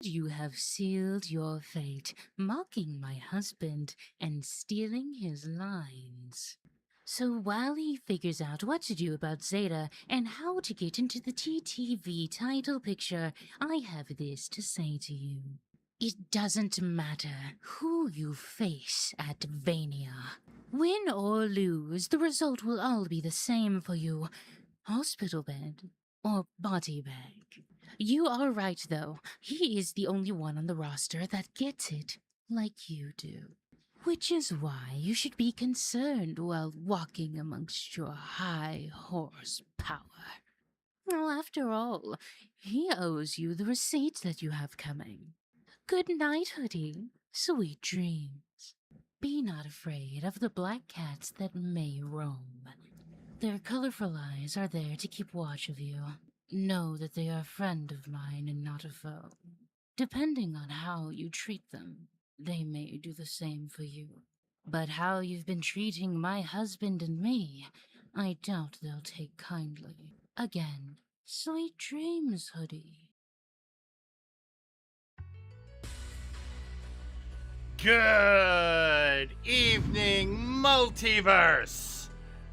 you have sealed your fate, mocking my husband and stealing his lines. So while he figures out what to do about Zeta and how to get into the TTV title picture, I have this to say to you. It doesn't matter who you face at Vania. Win or lose, the result will all be the same for you. Hospital bed or body bag. You are right, though. He is the only one on the roster that gets it like you do. Which is why you should be concerned while walking amongst your high horsepower. Well, after all, he owes you the receipt that you have coming. Good night, Hoodie. Sweet dreams. Be not afraid of the black cats that may roam. Their colorful eyes are there to keep watch of you. Know that they are a friend of mine and not a foe. Depending on how you treat them, they may do the same for you. But how you've been treating my husband and me, I doubt they'll take kindly. Again, sweet dreams, Hoodie. Good evening, Multiverse,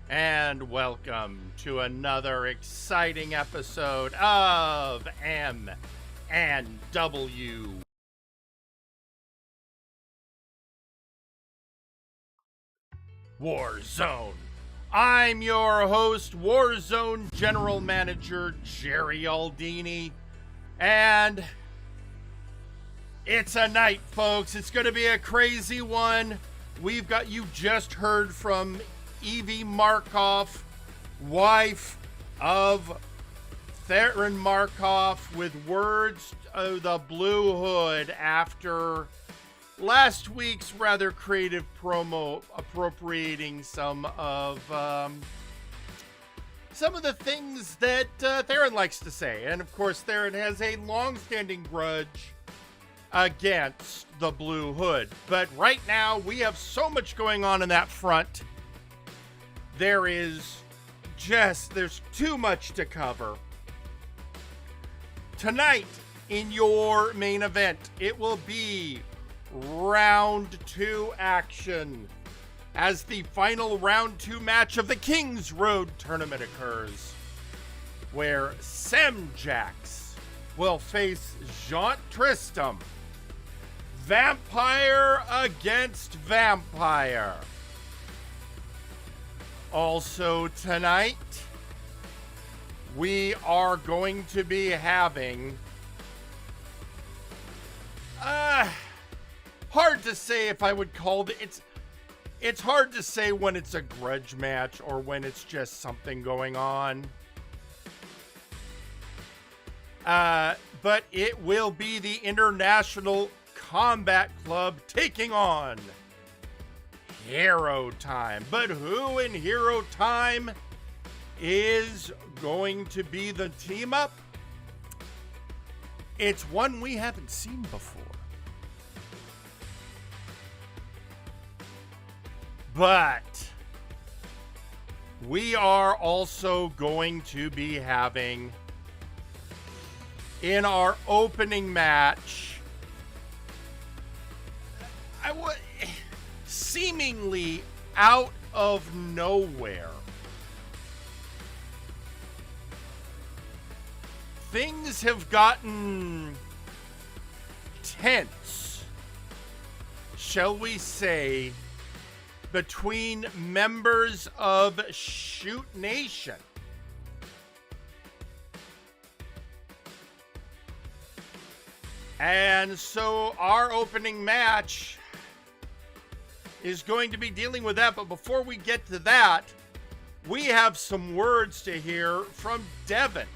and welcome to another exciting episode of MNW Warzone. I'm your host, Warzone General Manager Jerry Aldini, and it's a night, folks. It's going to be a crazy one. You just heard from Evie Markov, wife of Theron Markov, with words of the Blue Hood after last week's rather creative promo appropriating some of the things that Theron likes to say. And of course, Theron has a long-standing grudge against the Blue Hood. But right now, we have so much going on in that front. There's too much to cover. Tonight, in your main event, it will be round 2 action as the final round 2 match of the King's Road tournament occurs, where Semjax will face Jean Tristram. Vampire against vampire. Also tonight, we are going to be having hard to say if I would call it's hard to say when it's a grudge match or when it's just something going on. But it will be the International Combat Club taking on Hero Time. But who in Hero Time is going to be the team up? It's one we haven't seen before. But we are also going to be having, in our opening match, seemingly out of nowhere, things have gotten tense, shall we say, between members of Shoot Nation. And so our opening match is going to be dealing with that. But before we get to that, we have some words to hear from Devin.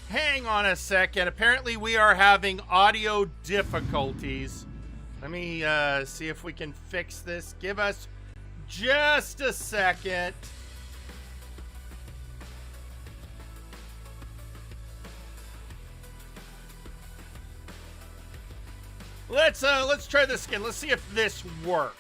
Hang on a second. Apparently, we are having audio difficulties. Let me see if we can fix this. Give us just a second. Let's try this again. Let's see if this works.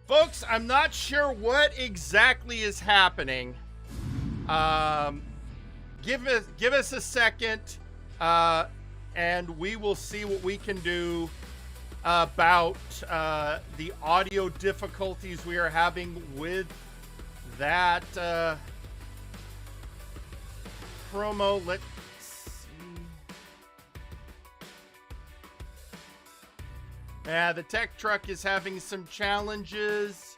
Folks, I'm not sure what exactly is happening. Give us a second, and we will see what we can do about the audio difficulties we are having with that promo. Let's see. Yeah, the tech truck is having some challenges.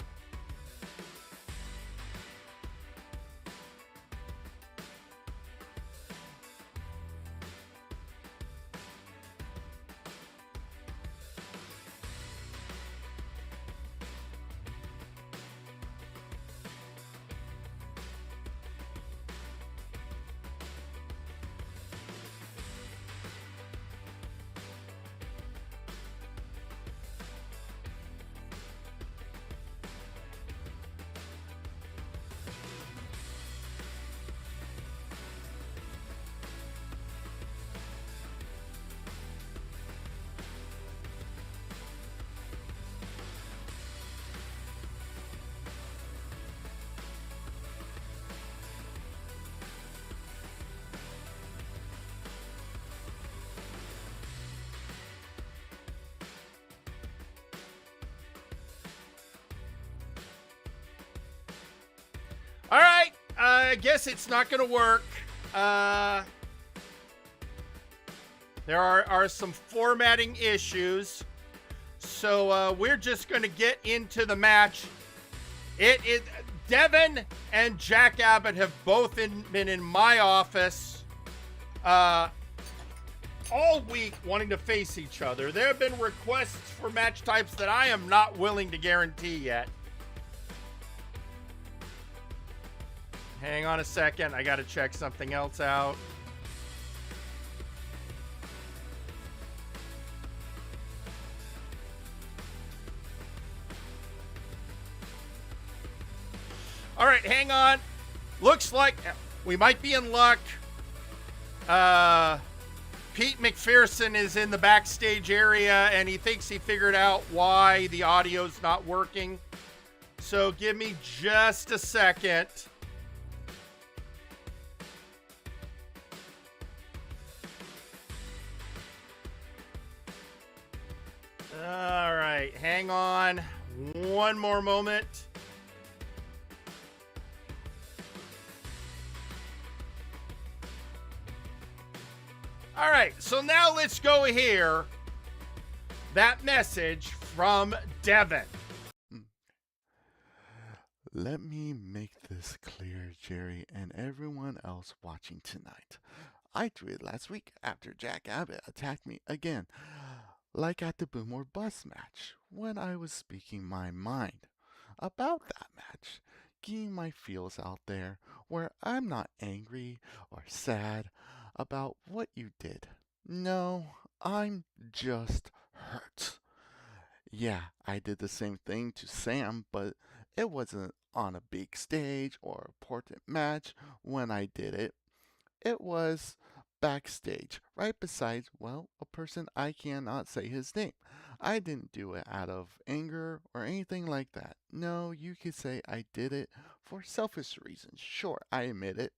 All right, I guess it's not going to work. There are some formatting issues, so we're just going to get into the match. Devin and Jack Abbott have both been in my office all week wanting to face each other. There have been requests for match types that I am not willing to guarantee yet. Hang on a second. I got to check something else out. All right, hang on. Looks like we might be in luck. Pete McPherson is in the backstage area, and he thinks he figured out why the audio's not working. So give me just a second. All right, hang on one more moment. All right, so now let's go hear that message from Devin. Let me make this clear, Jerry, and everyone else watching tonight. I tweeted last week after Jack Abbott attacked me again, like at the Boom or Bust match, when I was speaking my mind about that match, getting my feels out there, where I'm not angry or sad about what you did. No, I'm just hurt. Yeah, I did the same thing to Sam, but it wasn't on a big stage or important match when I did it. It was backstage, right beside, well, a person I cannot say his name. I didn't do it out of anger or anything like that. No, you could say I did it for selfish reasons. Sure, I admit it.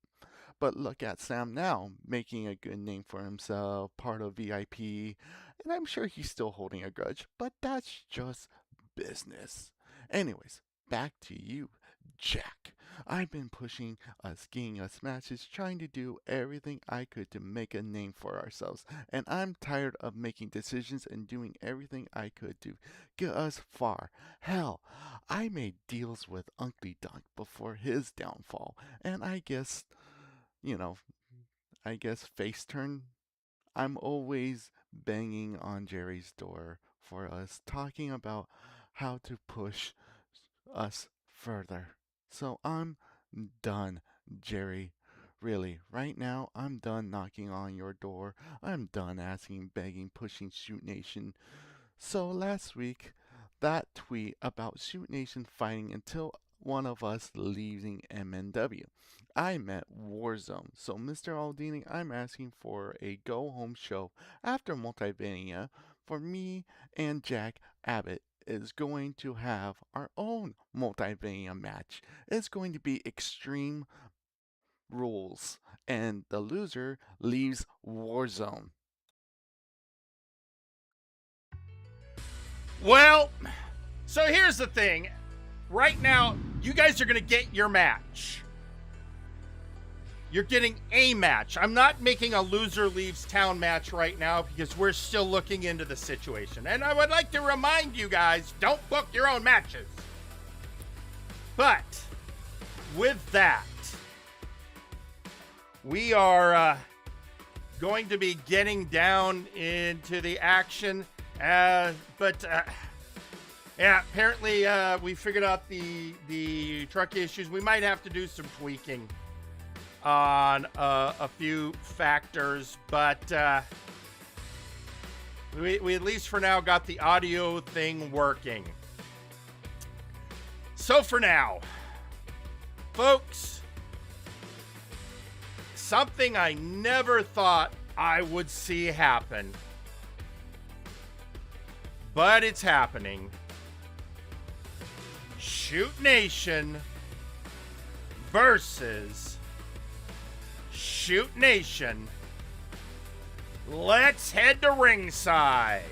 But look at Sam now, making a good name for himself, part of VIP, and I'm sure he's still holding a grudge, but that's just business. Anyways, back to you, Jack. I've been pushing us, getting us matches, trying to do everything I could to make a name for ourselves. And I'm tired of making decisions and doing everything I could to get us far. Hell, I made deals with Uncle Dunk before his downfall. And I guess, you know, I guess face turn. I'm always banging on Jerry's door for us, talking about how to push us further. So I'm done, Jerry. Really, right now, I'm done knocking on your door. I'm done asking, begging, pushing Shoot Nation. So last week, that tweet about Shoot Nation fighting until one of us leaving MNW. I meant Warzone. So, Mr. Aldini, I'm asking for a go home show after Multiverse for me and Jack Abbott is going to have our own Multiverse match. It's going to be extreme rules, and the loser leaves Warzone. Well, so here's the thing. Right now, you guys are going to get your match. You're getting a match. I'm not making a loser leaves town match right now because we're still looking into the situation. And I would like to remind you guys, don't book your own matches. But with that, we are going to be getting down into the action. Yeah, apparently we figured out the truck issues. We might have to do some tweaking on a few factors, but we at least for now got the audio thing working. So for now, folks, something I never thought I would see happen, but it's happening. Shoot Nation versus Shoot Nation. Let's head to ringside.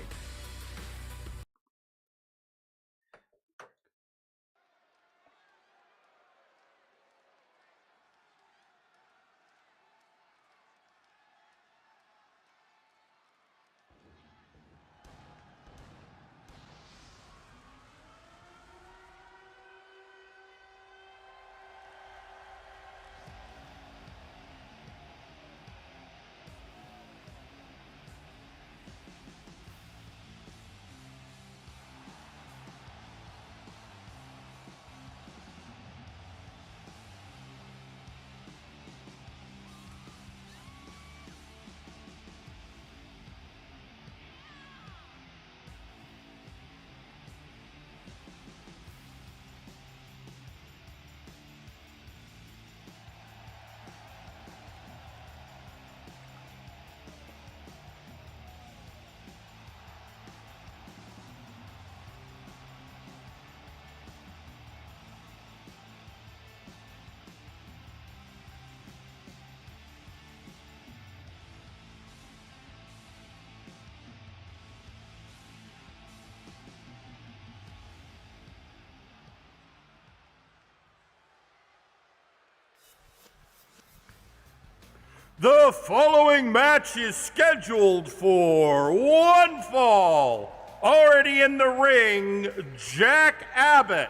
The following match is scheduled for one fall. Already in the ring, Jack Abbott.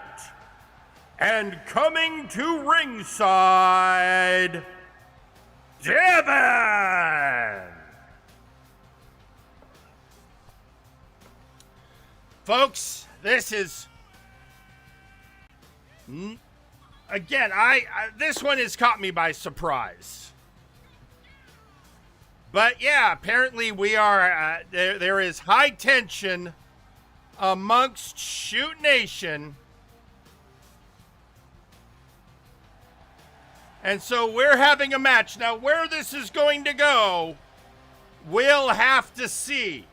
And coming to ringside, Devin. Folks, this is again, this one has caught me by surprise. But yeah, apparently we are, there is high tension amongst Shoot Nation. And so we're having a match. Now, where this is going to go, we'll have to see.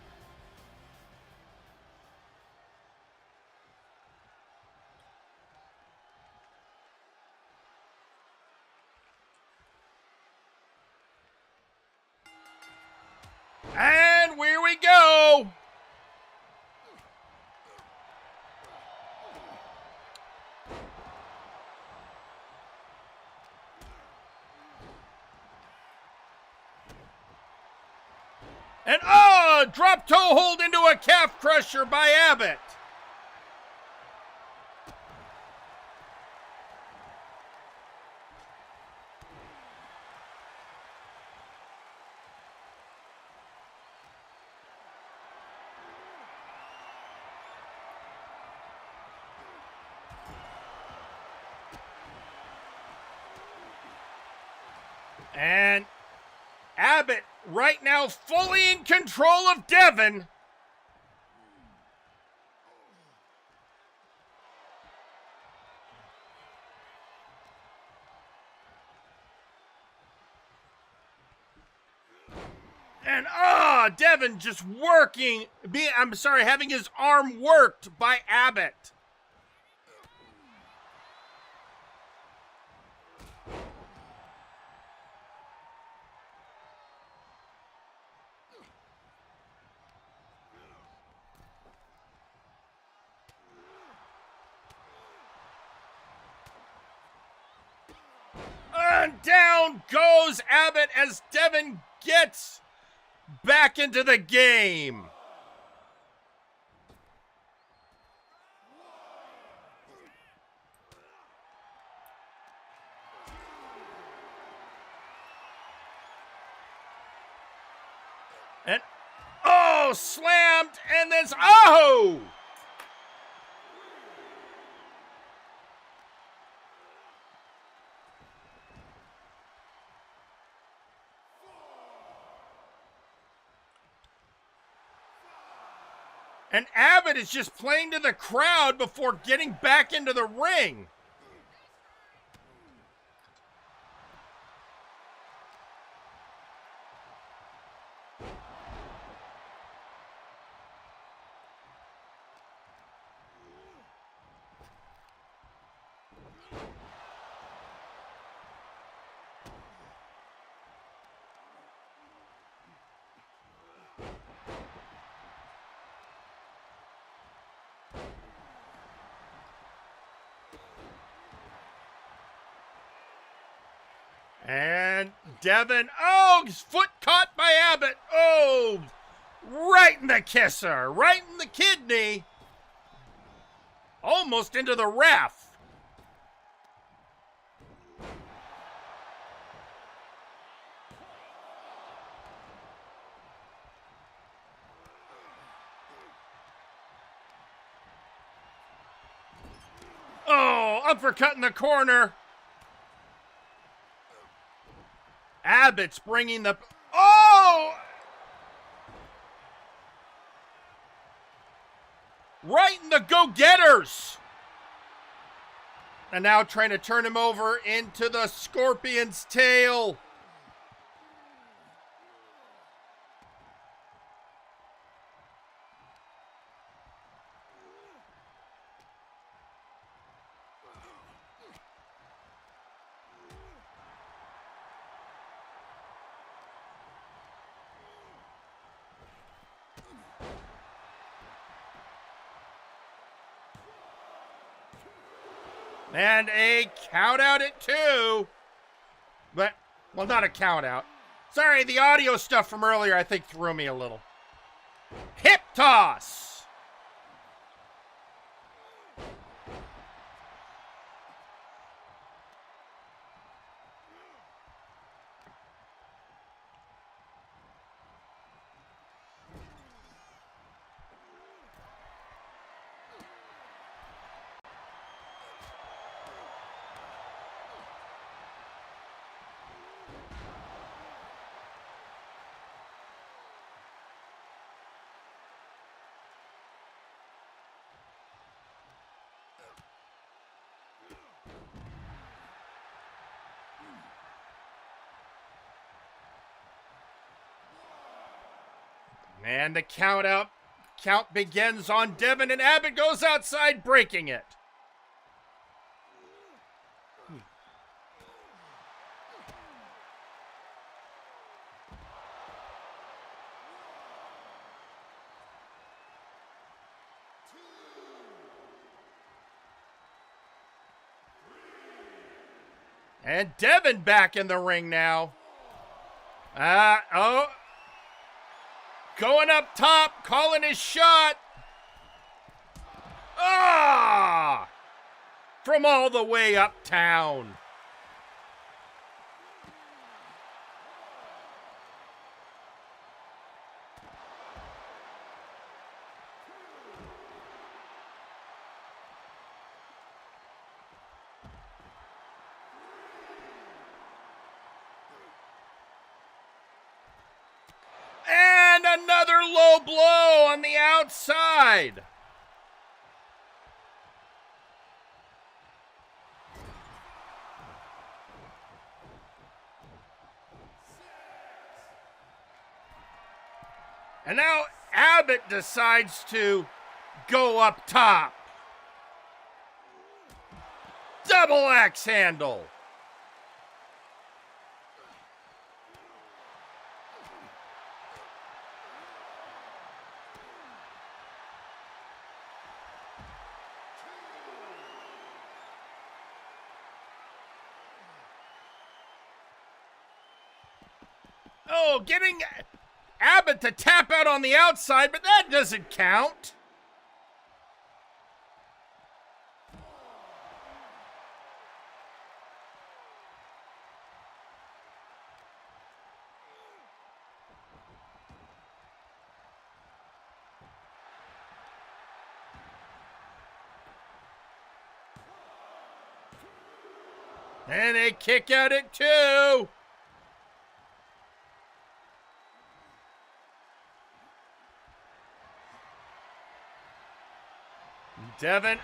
And here we go. And drop toe hold into a calf crusher by Abbott. And Abbott right now fully in control of Devin. And Devin just having his arm worked by Abbott. And down goes Abbott as Devin gets back into the game. And slammed, and then and Abbott is just playing to the crowd before getting back into the ring. And Devin, his foot caught by Abbott. Right in the kisser, right in the kidney. Almost into the ref. Uppercut in the corner. Abbott's bringing the... Right in the go-getters! And now trying to turn him over into the Scorpion's tail. And a count out at 2. But, well, not a count out. Sorry, the audio stuff from earlier I think threw me a little. Hip toss. And the count begins on Devin, and Abbott goes outside, breaking it. And Devin back in the ring now. Going up top, calling his shot. Ah! From all the way uptown. And another low blow on the outside. And now Abbott decides to go up top. Double axe handle. Oh, getting Abbott to tap out on the outside, but that doesn't count. And they kick out at 2. Devin,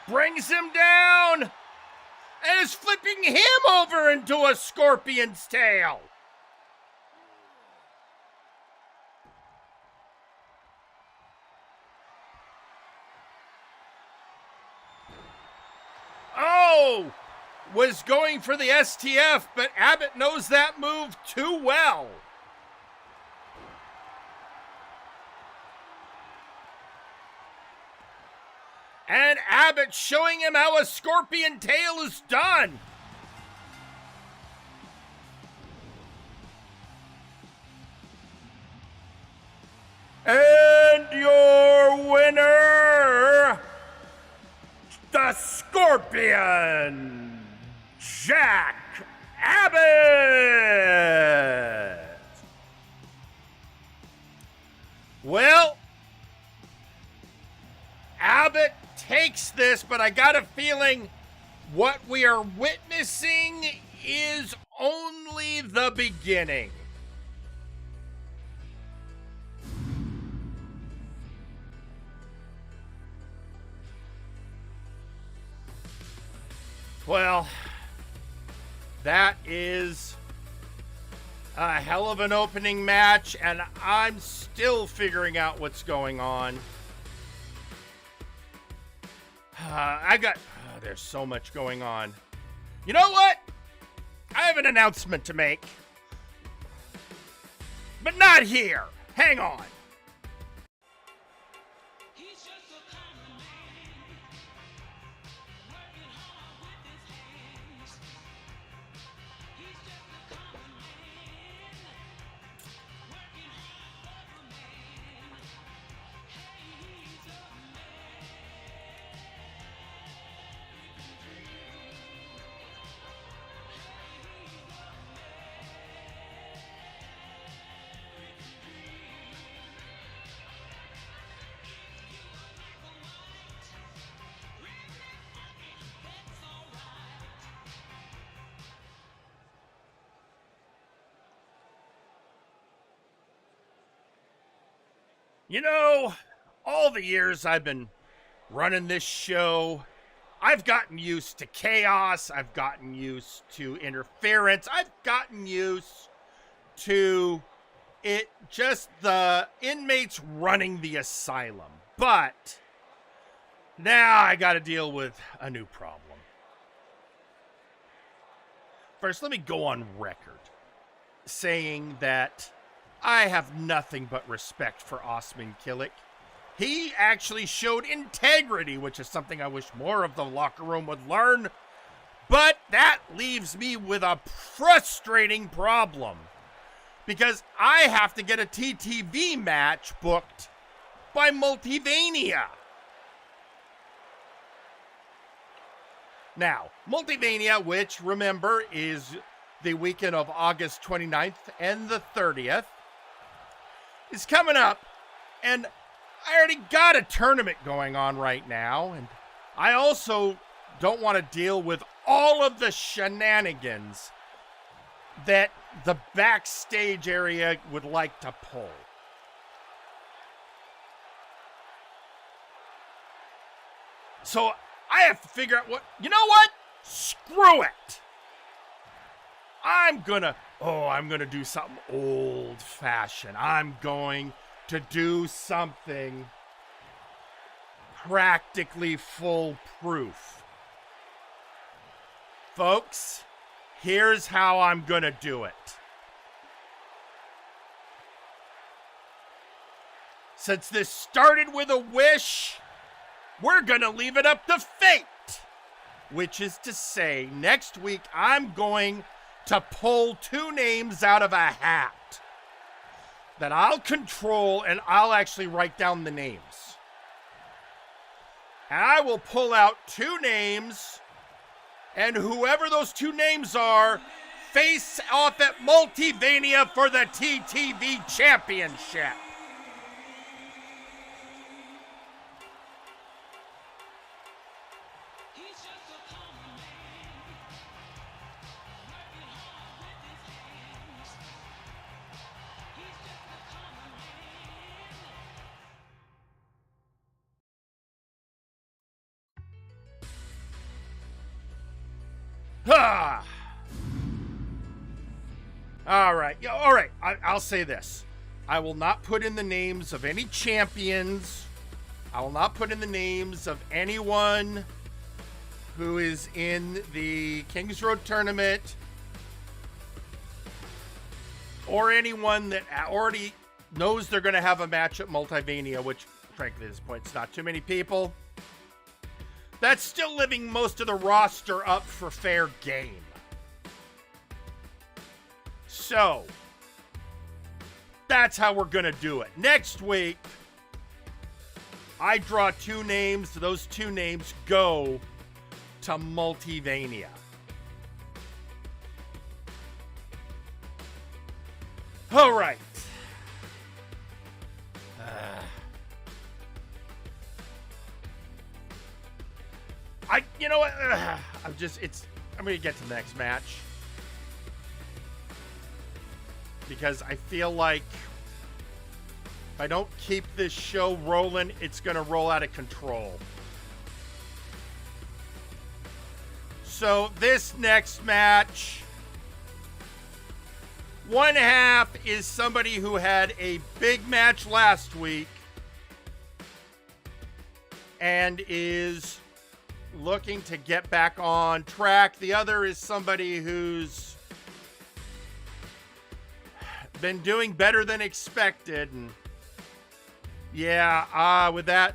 brings him down and is flipping him over into a scorpion's tail. Oh, was going for the STF, but Abbott knows that move too well. And Abbott showing him how a scorpion tail is done. And your winner, the Scorpion, Jack Abbott. Well, Abbott takes this, but I got a feeling what we are witnessing is only the beginning. Well, that is a hell of an opening match, and I'm still figuring out what's going on. There's so much going on. You know what? I have an announcement to make. But not here. Hang on. You know, all the years I've been running this show, I've gotten used to chaos. I've gotten used to interference. I've gotten used to it just the inmates running the asylum. But now I got to deal with a new problem. First, let me go on record saying that I have nothing but respect for Osman Killick. He actually showed integrity, which is something I wish more of the locker room would learn. But that leaves me with a frustrating problem. because I have to get a TTV match booked by Multivania. Now, Multivania, which, remember, is the weekend of August 29th and the 30th, is coming up, and I already got a tournament going on right now, and I also don't want to deal with all of the shenanigans that the backstage area would like to pull. So I have to figure out you know what? Screw it. I'm gonna do something old fashioned. I'm going to do something practically foolproof. Folks, here's how I'm gonna do it. Since this started with a wish, we're gonna leave it up to fate. Which is to say, next week I'm going to pull 2 names out of a hat that I'll control, and I'll actually write down the names. And I will pull out 2 names, and whoever those 2 names are, face off at Multivania for the TTV Championship. Ah. All right. I'll say this. I will not put in the names of any champions. I will not put in the names of anyone who is in the Kings Road tournament or anyone that already knows they're going to have a match at Multivania, which, frankly, at this point, it's not too many people. That's still leaving most of the roster up for fair game. So, that's how we're going to do it. Next week, I draw 2 names. Those 2 names go to Multivania. All right. You know what? I'm going to get to the next match. Because I feel like if I don't keep this show rolling, it's going to roll out of control. So this next match, one half is somebody who had a big match last week and is looking to get back on track. The other is somebody who's been doing better than expected. And yeah, with that,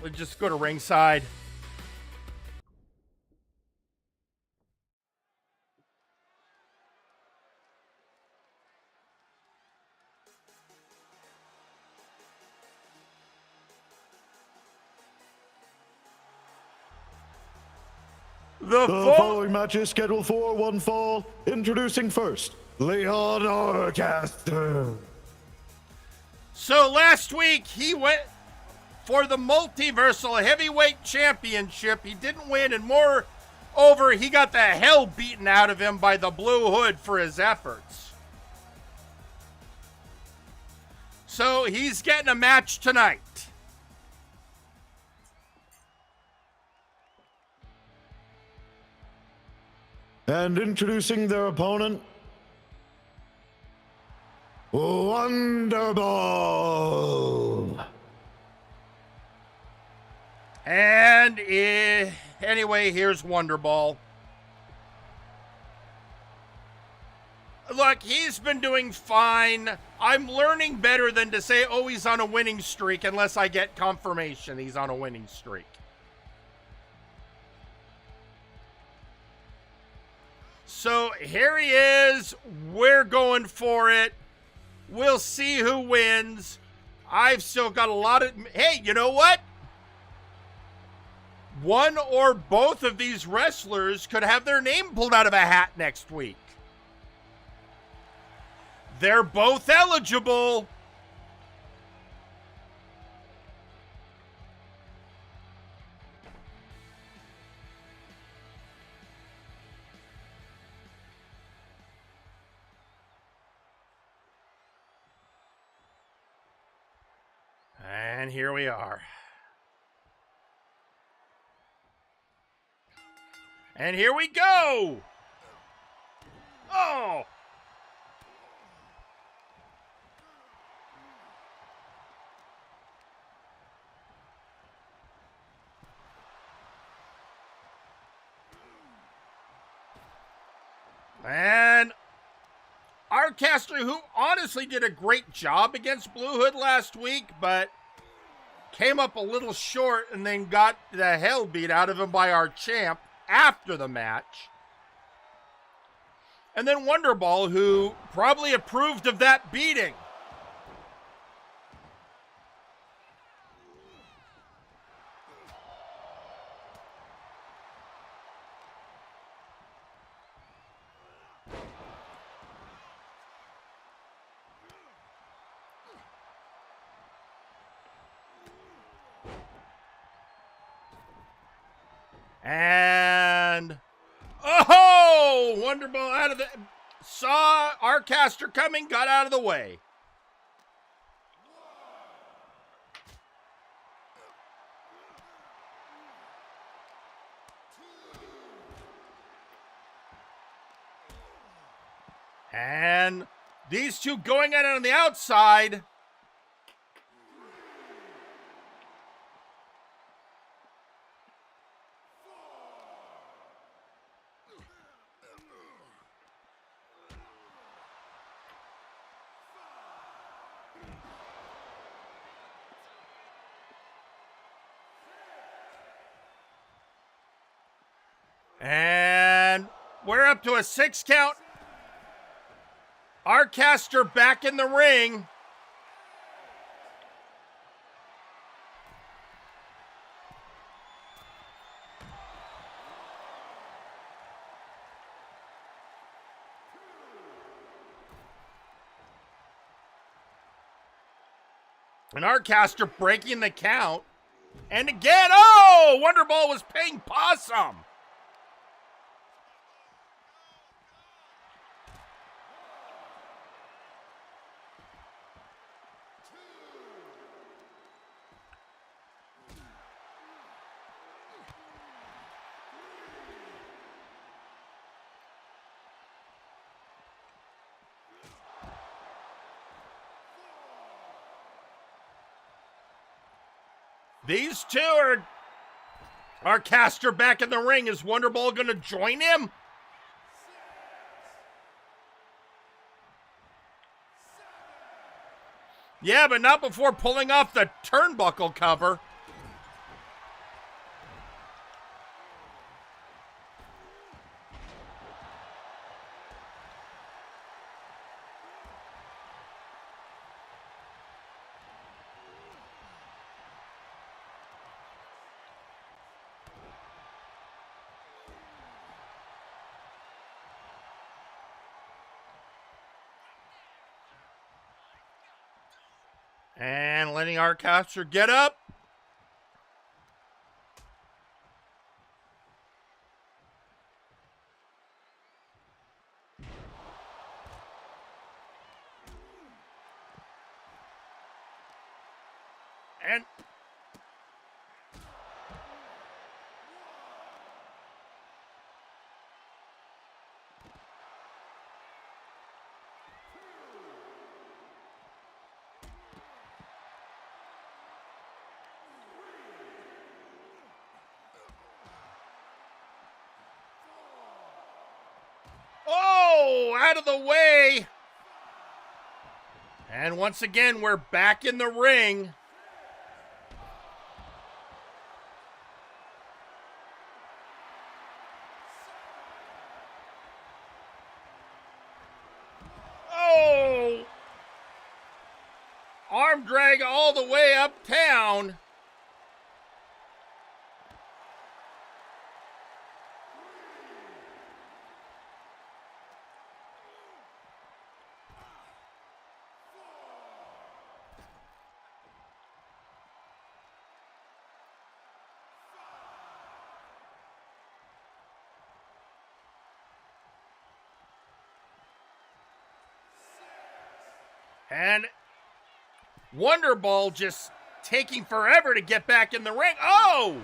we'll just go to ringside. The following match is scheduled for one fall. Introducing first, Leon Orcaster. So last week, he went for the Multiversal Heavyweight Championship. He didn't win, and moreover, he got the hell beaten out of him by the Blue Hood for his efforts. So he's getting a match tonight. And introducing their opponent, Wonderball. And anyway, here's Wonderball. Look, he's been doing fine. I'm learning better than to say, oh, he's on a winning streak, unless I get confirmation he's on a winning streak. So here he is. We're going for it. We'll see who wins. I've still got a lot of... Hey, you know what? One or both of these wrestlers could have their name pulled out of a hat next week. They're both eligible. And here we are. And here we go. Oh. And our caster, who honestly did a great job against Blue Hood last week, but came up a little short and then got the hell beat out of him by our champ after the match. And then Wonderball, who probably approved of that beating. And oh, Wonderball out of the... Saw our caster coming, got out of the way. And these two going at it on the outside. And we're up to a 6 count. Our caster back in the ring. And our caster breaking the count. And again, oh, Wonderball was paying possum. These two are our caster back in the ring. Is Wonderball going to join him? Yeah, but not before pulling off the turnbuckle cover. And letting our caster get up. And oh, out of the way. And once again, we're back in the ring. Arm drag all the way uptown. And Wonderball just taking forever to get back in the ring. Oh!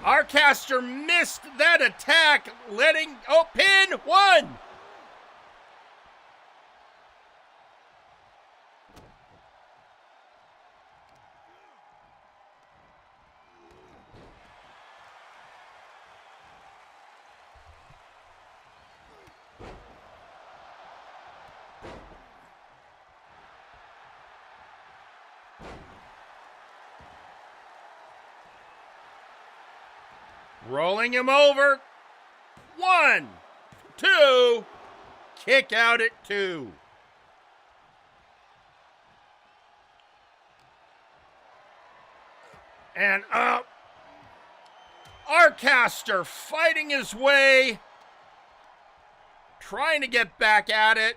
Arcaster missed that attack, pin, 1! Rolling him over. 1, 2. Kick out at 2. And up. Arcaster fighting his way. Trying to get back at it.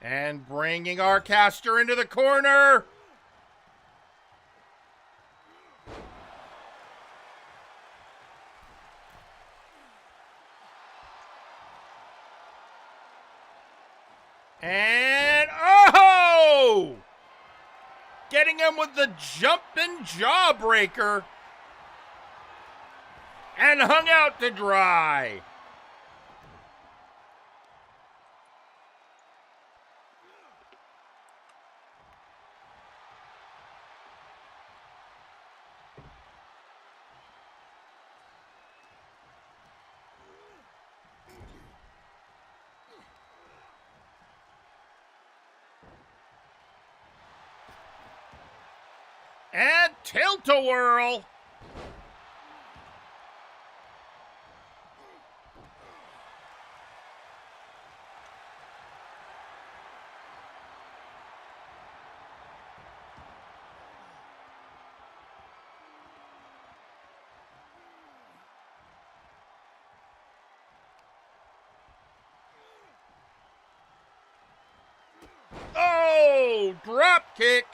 And bringing Arcaster into the corner. And, oh! Getting him with the jumping jawbreaker. And hung out to dry. And tilt-a-whirl. Oh, drop kick.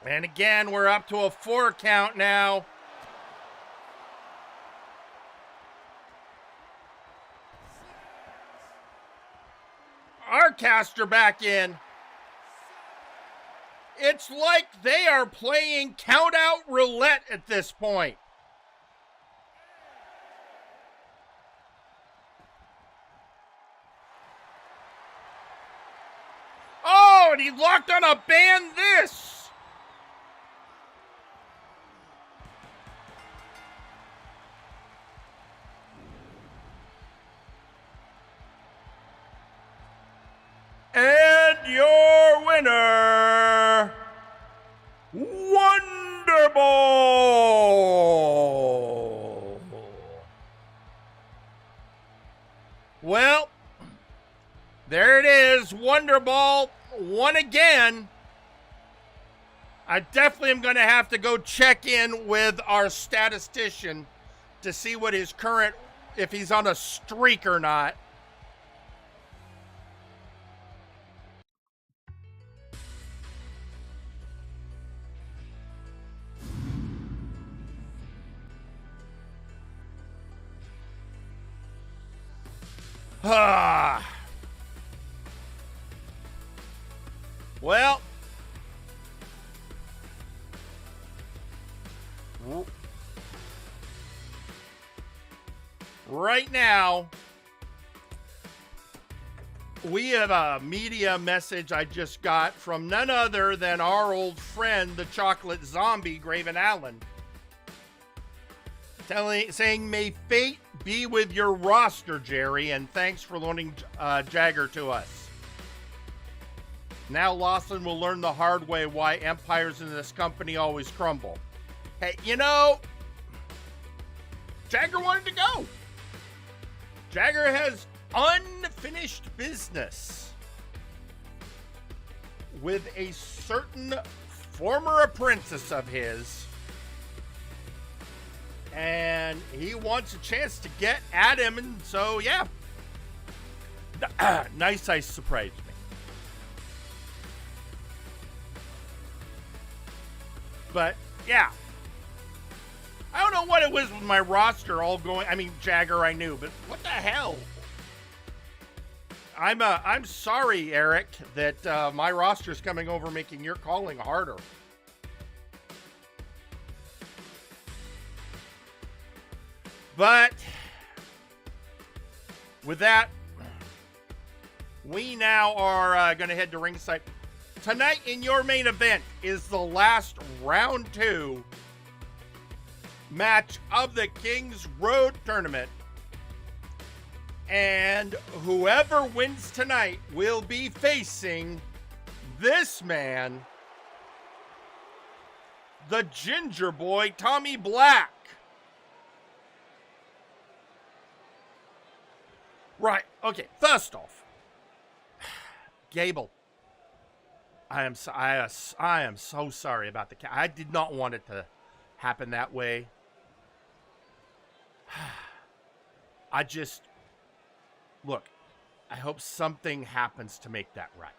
And again, we're up to a 4 count now. Arcaster back in. It's like they are playing count-out roulette at this point. Oh, and he locked on a ban this. And your winner, Wonderball. Well, there it is. Wonderball won again. I definitely am going to have to go check in with our statistician to see what his current, if he's on a streak or not. Well, Right now, we have a media message I just got from none other than our old friend, the chocolate zombie, Graven Allen, saying, "May fate be with your roster, Jerry, and thanks for loaning Jagger to us. Now Lawson will learn the hard way why empires in this company always crumble." Hey, you know, Jagger wanted to go. Jagger has unfinished business with a certain former apprentice of his, and he wants a chance to get at him, and so, yeah. Nice Ice surprised me. But, yeah. I don't know what it was with my roster all going. I mean, Jagger I knew, but what the hell? I'm sorry, Eric, that my roster's coming over making your calling harder. But with that, we now are going to head to ringside. Tonight in your main event is the last round 2 match of the Kings Road Tournament. And whoever wins tonight will be facing this man, the Ginger Boy, Tommy Black. Right, okay, first off, Gable, I am so sorry about the I did not want it to happen that way. Look, I hope something happens to make that right.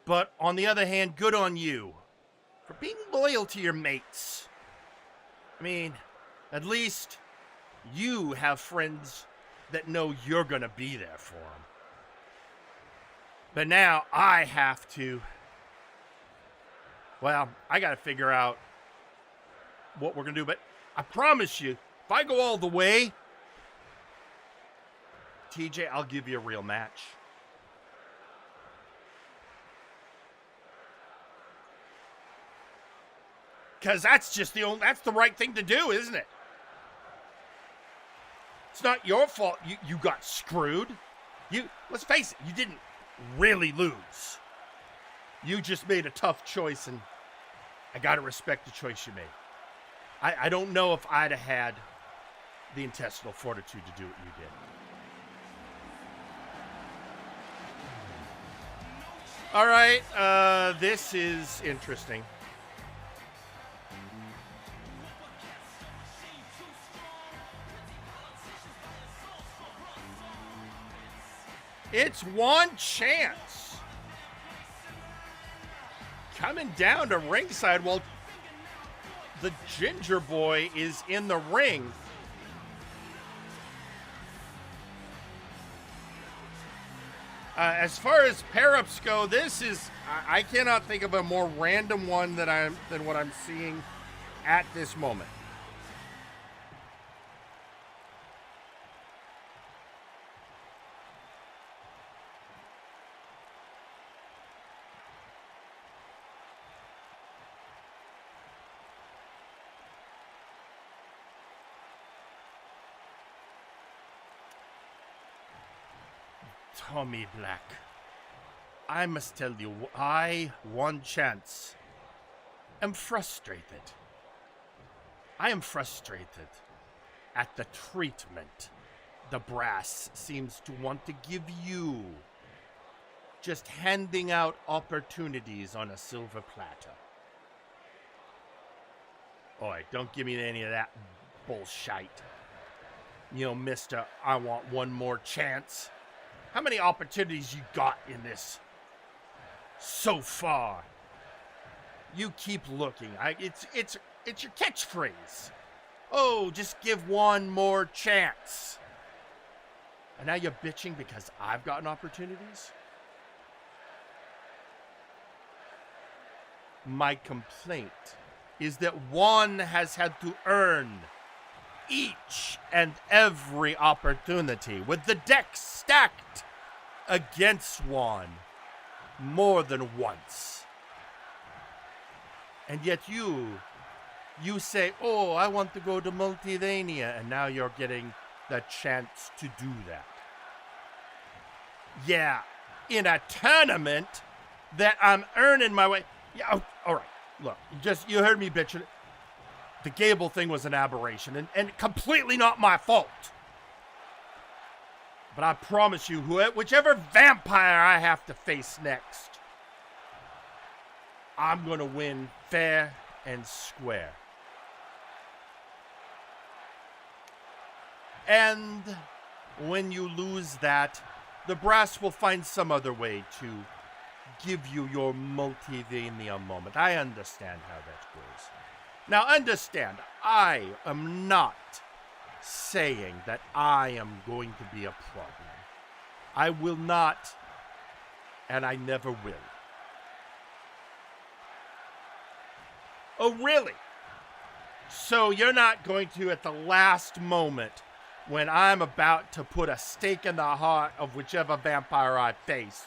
But on the other hand, good on you for being loyal to your mates. I mean, at least you have friends that know you're going to be there for them. But now I have to, well, I got to figure out what we're going to do. But I promise you, if I go all the way, TJ, I'll give you a real match. Because that's the right thing to do, isn't it? It's not your fault you got screwed. Let's face it, you didn't really lose. You just made a tough choice, and I got to respect the choice you made. I don't know if I'd have had the intestinal fortitude to do what you did. All right, this is interesting. It's one chance coming down to ringside while the Ginger Boy is in the ring. As far as pair-ups go, this is, I cannot think of a more random one than what I'm seeing at this moment. Tommy Black, I must tell you, I, one chance, am frustrated. I am frustrated at the treatment the brass seems to want to give you. Just handing out opportunities on a silver platter. Oi, don't give me any of that bullshit. You know, mister, I want one more chance. How many opportunities you got in this so far? You keep looking. It's your catchphrase. Oh, just give one more chance. And now you're bitching because I've gotten opportunities? My complaint is that Juan has had to earn each and every opportunity with the deck stacked against Juan more than once. And yet you say, oh, I want to go to Multiverse, and now you're getting the chance to do that. Yeah, in a tournament that I'm earning my way. Yeah, all right. Look, you heard me bitching. The Gable thing was an aberration and completely not my fault. But I promise you, whichever vampire I have to face next, I'm going to win fair and square. And when you lose that, the brass will find some other way to give you your Multiverse moment. I understand how that goes. Now understand, I am not saying that I am going to be a problem. I will not, and I never will. Oh, really? So you're not going to, at the last moment, when I'm about to put a stake in the heart of whichever vampire I face,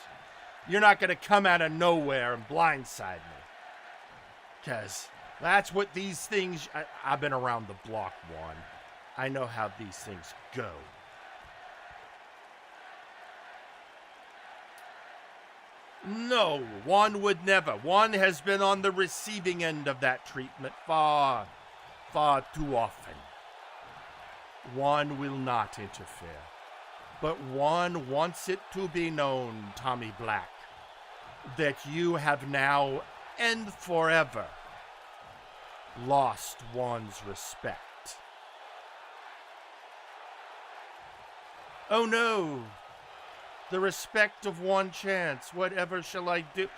you're not going to come out of nowhere and blindside me. Because that's what these things... I've been around the block, Juan. I know how these things go. No, Juan would never. Juan has been on the receiving end of that treatment far, far too often. Juan will not interfere. But Juan wants it to be known, Tommy Black, that you have now and forever lost Juan's respect. Oh no, the respect of one chance, whatever shall I do?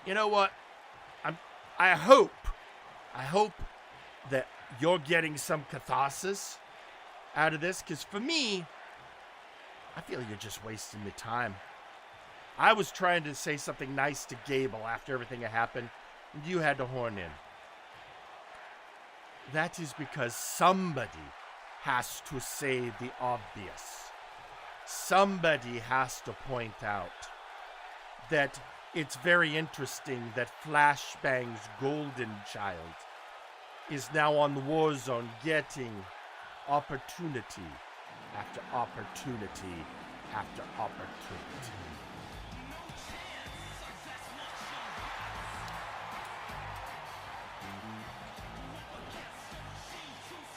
You know what? I hope that you're getting some catharsis out of this, because for me, I feel you're just wasting your time. I was trying to say something nice to Gable after everything had happened, and you had to horn in. That is because somebody has to say the obvious. Somebody has to point out that it's very interesting that Flashbang's golden child is now on the Warzone getting opportunity after opportunity after opportunity.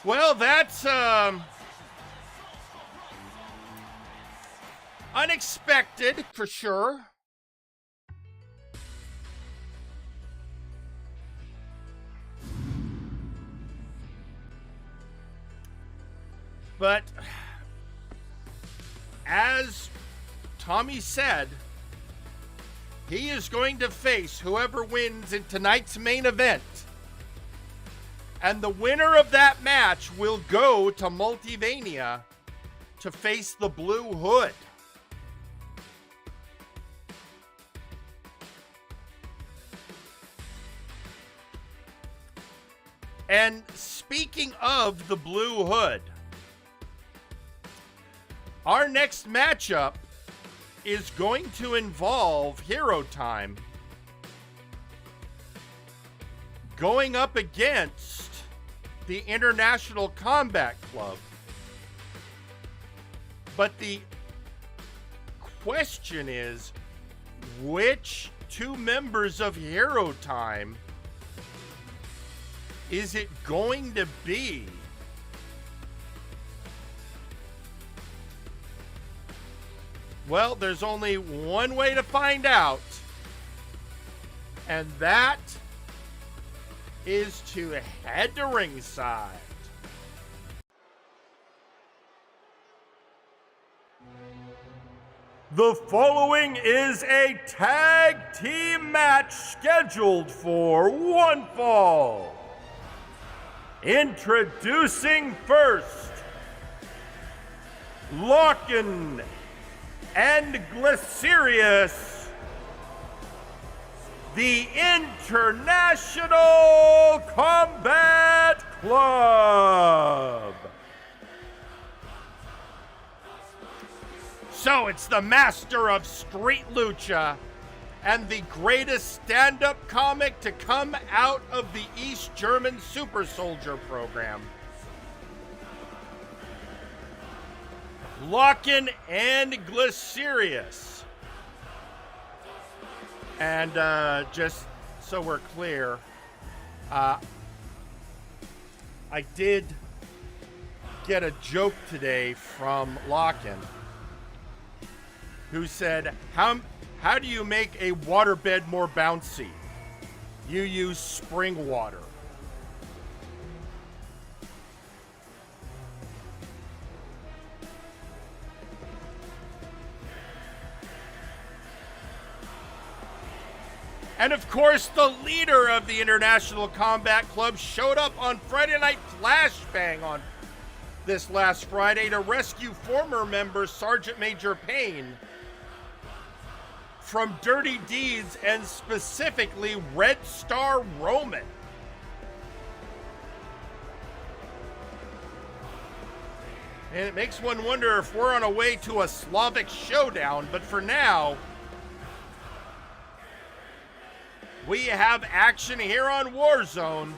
Well, that's unexpected for sure. But as Tommy said, he is going to face whoever wins in tonight's main event. And the winner of that match will go to Multiverse to face the Blue Hood. And speaking of the Blue Hood, our next matchup is going to involve Hero Time going up against the International Combat Club. But the question is, which two members of Hero Time is it going to be? Well, there's only one way to find out, and that is to head to ringside. The following is a tag team match scheduled for one fall. Introducing first, Larkin and Glycerius the International Combat Club. So it's the master of street lucha and the greatest stand-up comic to come out of the East German Super Soldier program. Locken and Glycerius. And just so we're clear, I did get a joke today from Locken, who said, how do you make a waterbed more bouncy? You use spring water. And of course, the leader of the International Combat Club showed up on Friday Night Flashbang on this last Friday to rescue former member Sergeant Major Payne from dirty deeds, and specifically Red Star Roman. And it makes one wonder if we're on a way to a Slavic showdown, but for now, we have action here on Warzone.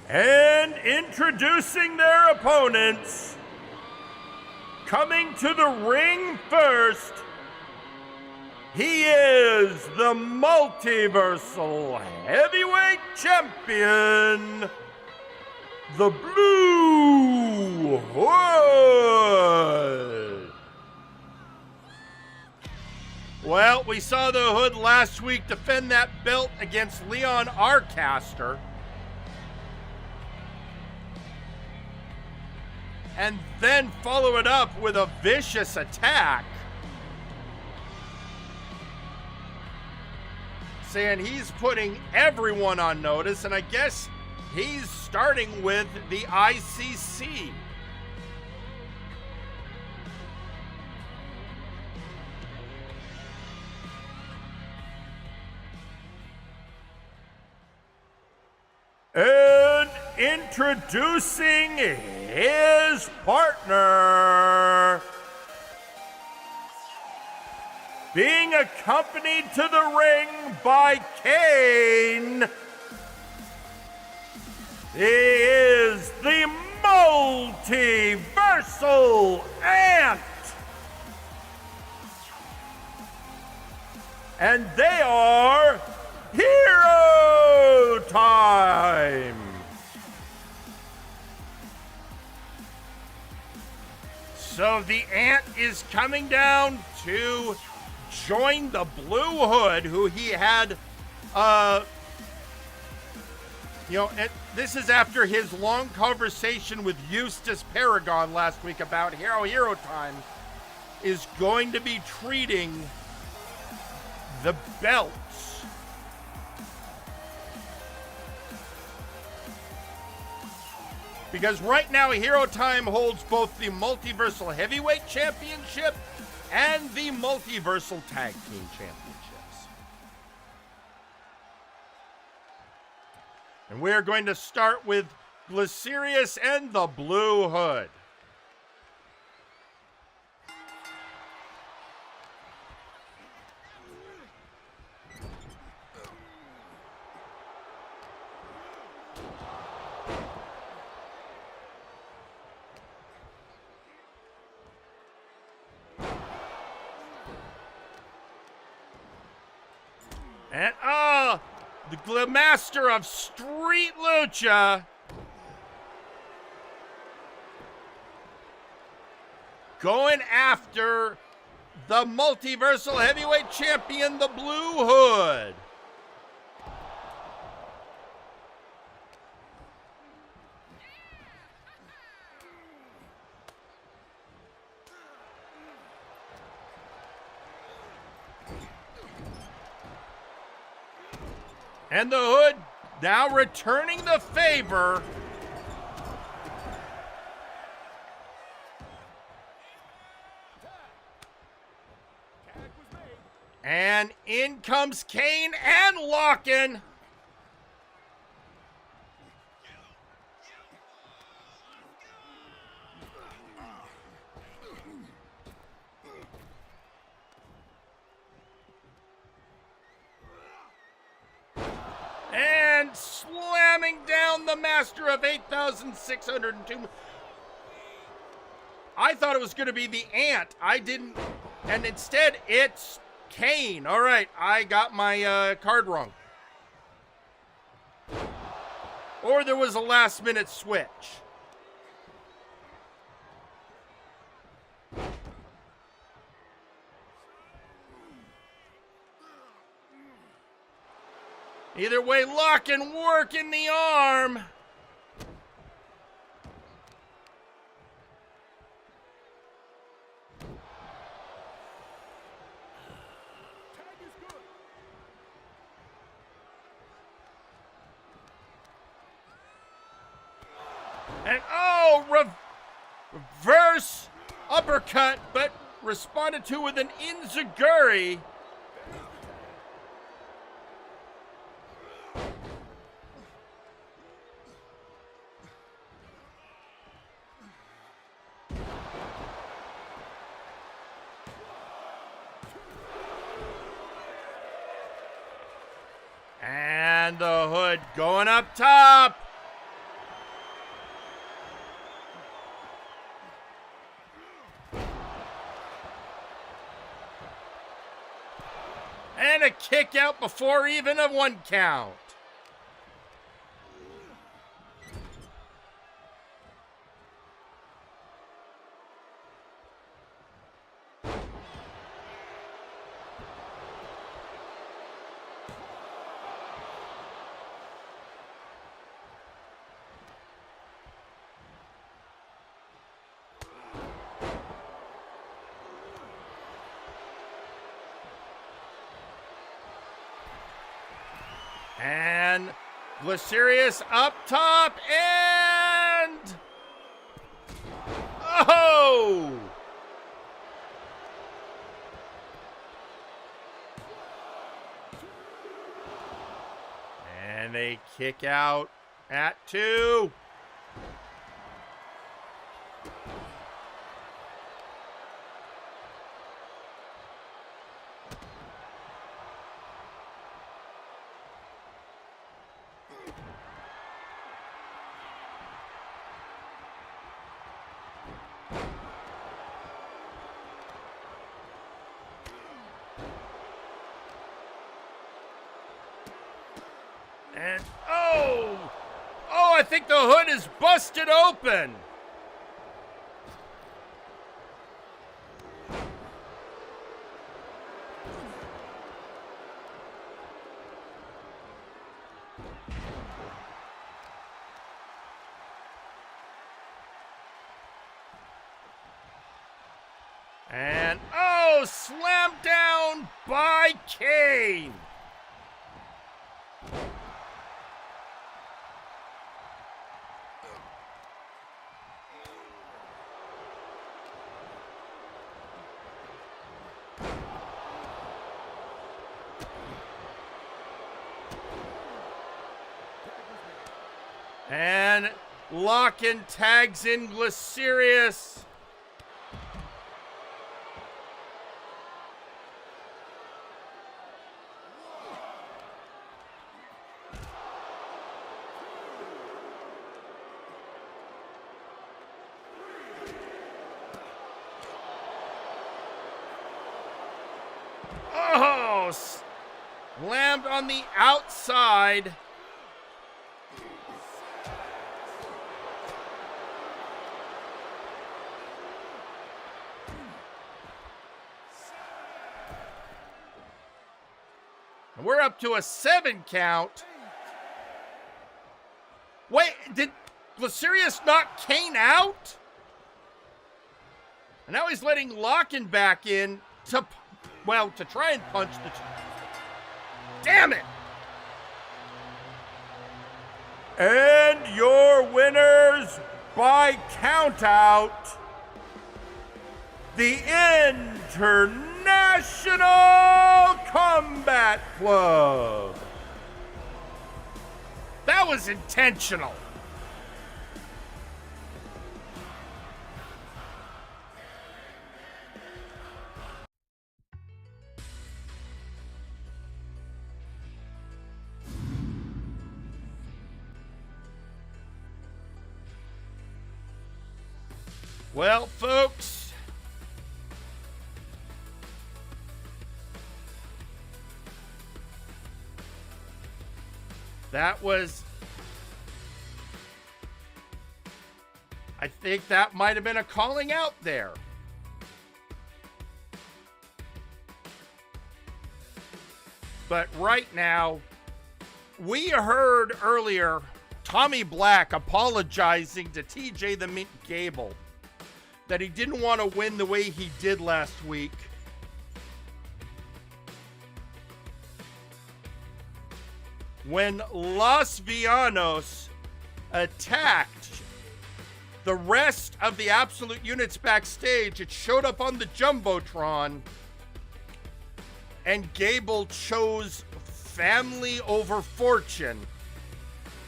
And introducing their opponents, coming to the ring first, he is the Multiversal Heavyweight Champion, the Blue Hood. Well, we saw the Hood last week defend that belt against Leon Arcaster, and then follow it up with a vicious attack, saying he's putting everyone on notice, and I guess he's starting with the ICC. And introducing his partner, being accompanied to the ring by Kane, he is the Multiversal Ant. And they are Hero Time. So the Ant is coming down to join the Blue Hood, who he had, and this is after his long conversation with Eustace Paragon last week about how Hero Time is going to be treating the belts. Because right now, Hero Time holds both the Multiversal Heavyweight Championship and the Multiversal Tag Team Championships. And we're going to start with Glycerius and the Blue Hood. And the master of street lucha, going after the Multiversal Heavyweight Champion, the Blue Hood. And the Hood now returning the favor. And in comes Kane and Locken. And slamming down the master of 8,602. I thought it was going to be the Ant. I didn't. And instead, it's Kane. All right, I got my card wrong. Or there was a last-minute switch. Either way, lock and work in the arm. And reverse uppercut, but responded to with an enziguri. And the Hood going up top. And a kick out before even a 1 count. And Glycerius up top and... Oh! And they kick out at 2. And, I think the Hood is busted open. And, slammed down by Kane. And Locken tags in Glycerius. Slammed on the outside. And we're up to a 7 count. Wait, did Glycerius knock Kane out? And now he's letting Locken back in to try and punch the... Damn it! And your winners by countout, the International Combat Club. That was intentional. Well, folks, I think that might have been a calling out there. But right now, we heard earlier Tommy Black apologizing to TJ the Mint Gable that he didn't want to win the way he did last week. When Los Villanos attacked the rest of the Absolute units backstage, it showed up on the Jumbotron, and Gable chose family over fortune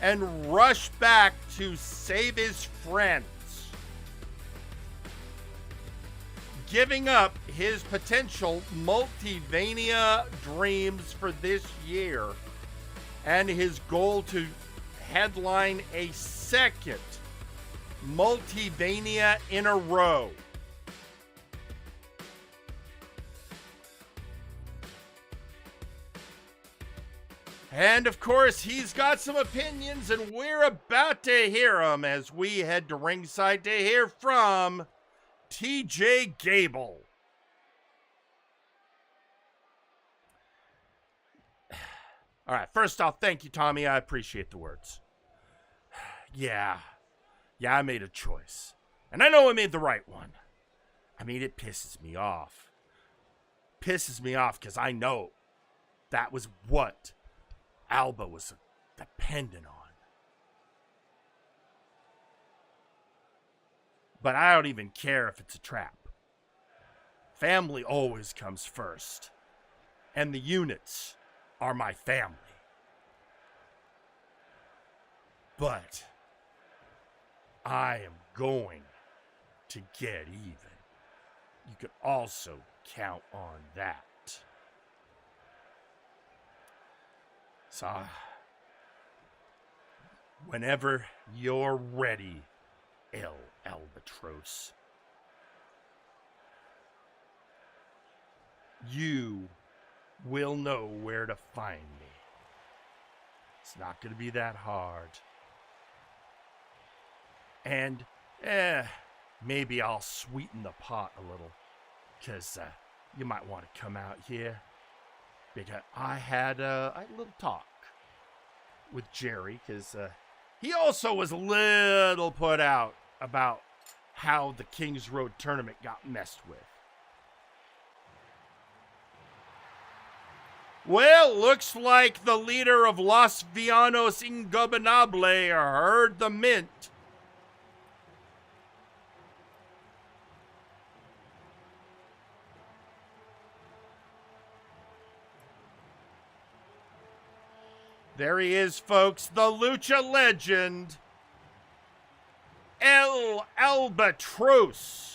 and rushed back to save his friends, giving up his potential Multivania dreams for this year and his goal to headline a second Multivania in a row. And of course, he's got some opinions, and we're about to hear them as we head to ringside to hear from TJ Gable. All right, first off, thank you, Tommy. I appreciate the words. Yeah, I made a choice. And I know I made the right one. I mean, it pisses me off. Pisses me off because I know that was what Alba was dependent on. But I don't even care if it's a trap. Family always comes first. And the units are my family. But I am going to get even. You can also count on that. So, whenever you're ready, El Albatross, you will know where to find me. It's not going to be that hard. And, maybe I'll sweeten the pot a little, because you might want to come out here, because I had a little talk with Jerry, because he also was a little put out about how the Kings Road tournament got messed with. Well, looks like the leader of Los Villanos Ingobernable heard the mint. There he is, folks, the Lucha legend, El Albatross.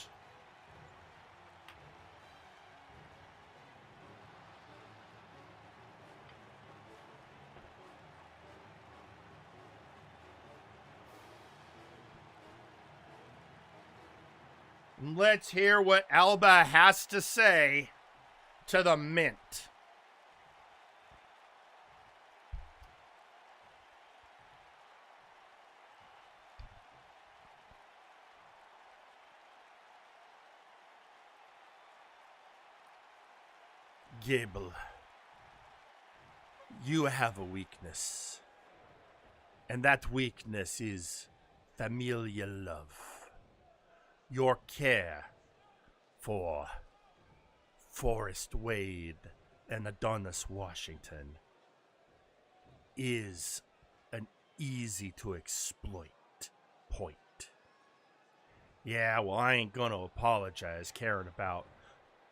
Let's hear what Alba has to say to the mint. Gable, you have a weakness, and that weakness is familial love. Your care for Forrest Wade and Adonis Washington is an easy to exploit point. Yeah, well, I ain't gonna apologize caring about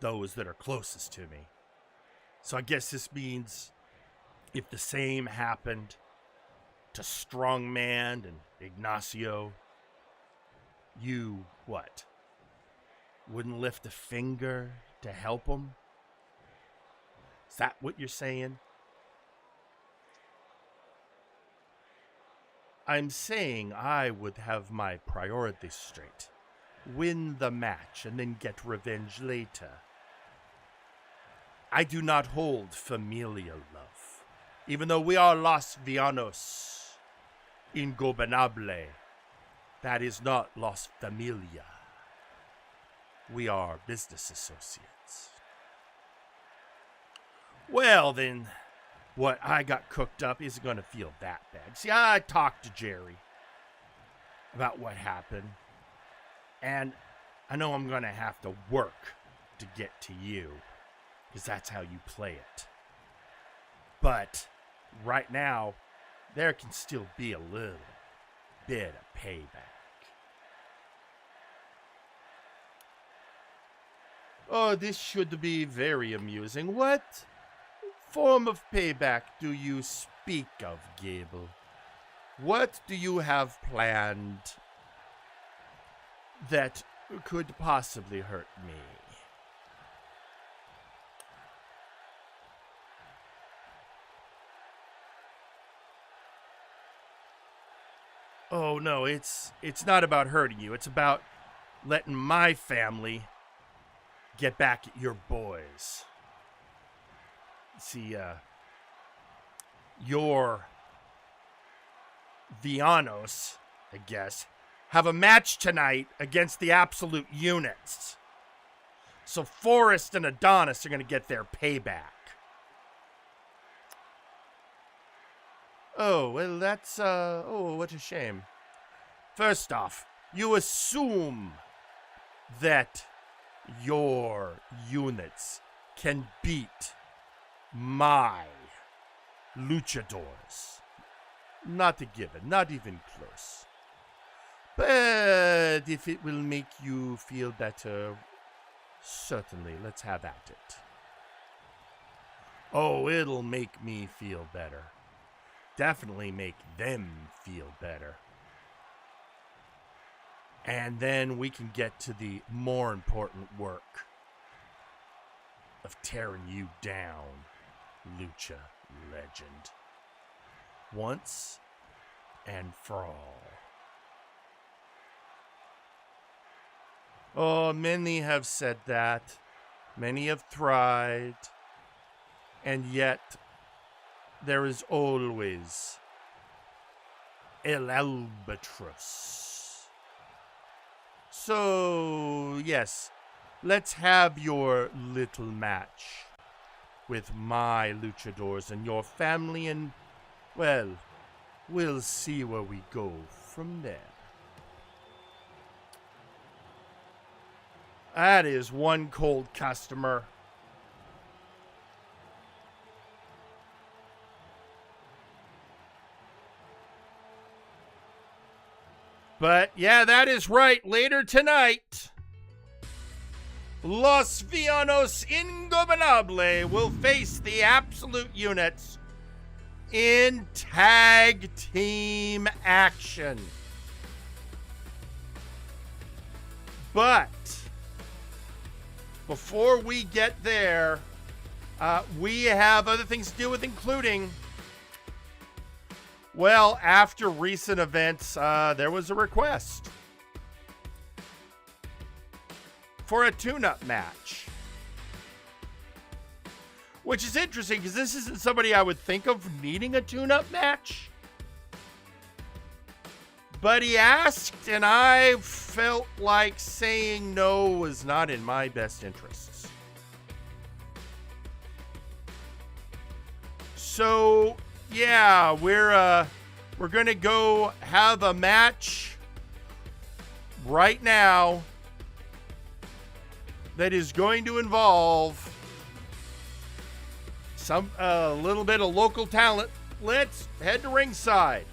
those that are closest to me. So I guess this means if the same happened to Strongman and Ignacio, you, what, wouldn't lift a finger to help them? Is that what you're saying? I'm saying I would have my priorities straight. Win the match and then get revenge later. I do not hold familial love. Even though we are Los Villanos Ingobernable, that is not Los Familia. We are business associates. Well, then, what I got cooked up isn't going to feel that bad. See, I talked to Jerry about what happened, and I know I'm going to have to work to get to you, because that's how you play it. But right now, there can still be a little bit of payback. Oh, this should be very amusing. What form of payback do you speak of, Gable? What do you have planned that could possibly hurt me? Oh, no, it's not about hurting you. It's about letting my family get back at your boys. See, your Villanos, I guess, have a match tonight against the Absolute Units. So Forrest and Adonis are going to get their payback. Oh, well, that's, oh, what a shame. First off, you assume that your units can beat my luchadors. Not a given, not even close. But if it will make you feel better, certainly, let's have at it. Oh, it'll make me feel better. Definitely make them feel better. And then we can get to the more important work of tearing you down, Lucha Legend. Once and for all. Oh, many have said that. Many have tried. And yet, there is always El Albatross. So, yes, let's have your little match with my luchadors and your family, and, well, we'll see where we go from there. That is one cold customer. But, yeah, that is right. Later tonight, Los Villanos Ingobernable will face the Absolute Units in tag team action. But before we get there, we have other things to deal with, including, well, after recent events, there was a request for a tune-up match. Which is interesting, because this isn't somebody I would think of needing a tune-up match. But he asked, and I felt like saying no was not in my best interests. So, yeah, we're gonna go have a match right now that is going to involve a little bit of local talent. Let's head to ringside.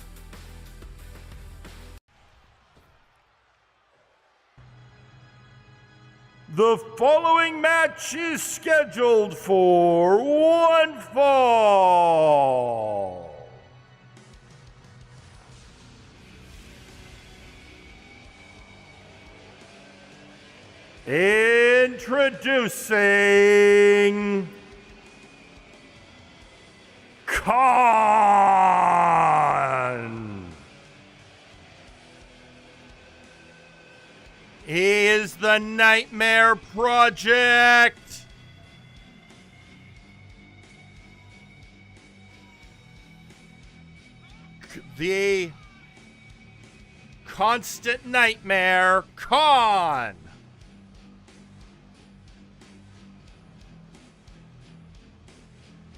The following match is scheduled for one fall. Introducing Khan. He is the Nightmare Project. The constant nightmare, Khan.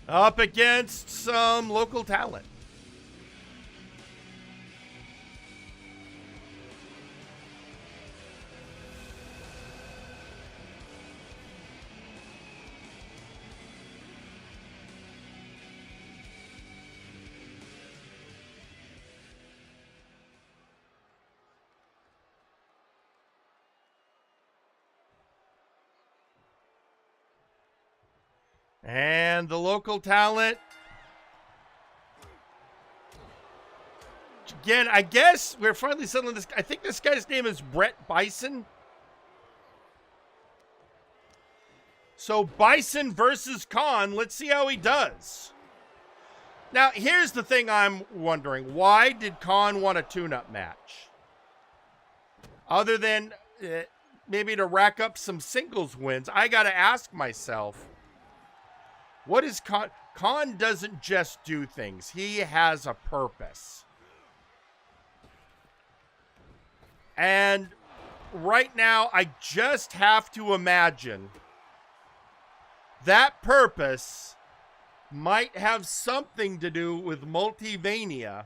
Up against some local talent. And the local talent. Again, I guess we're finally settling this. I think this guy's name is Brett Bison. So Bison versus Khan. Let's see how he does. Now, here's the thing I'm wondering. Why did Khan want a tune-up match? Other than maybe to rack up some singles wins, I got to ask myself, what is Khan? Khan doesn't just do things. He has a purpose. And right now, I just have to imagine that purpose might have something to do with Multivania.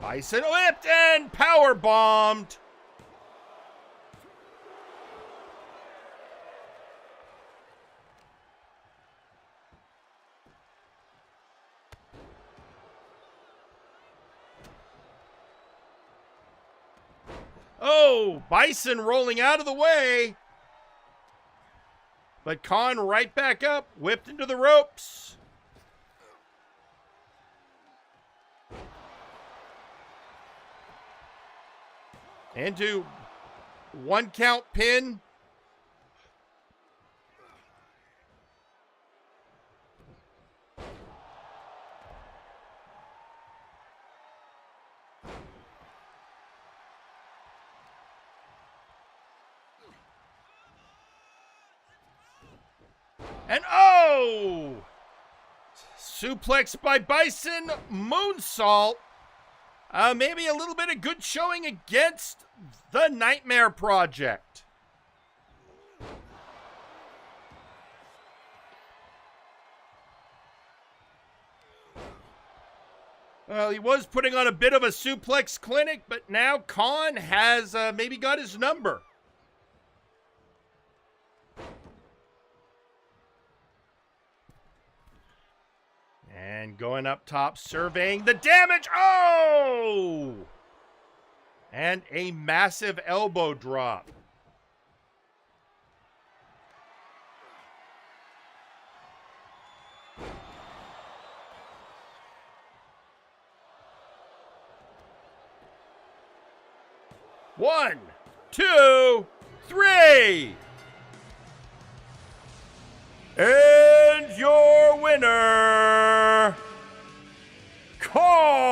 Bison whipped and power bombed. Oh, Bison rolling out of the way. But Khan right back up, whipped into the ropes. Into one count pin. And oh! Suplex by Bison, moonsault. Maybe a little bit of good showing against the Nightmare Project. Well, he was putting on a bit of a suplex clinic, but now Khan has maybe got his number. And going up top, surveying the damage. Oh! And a massive elbow drop. One, two, three. And your winner, Khan.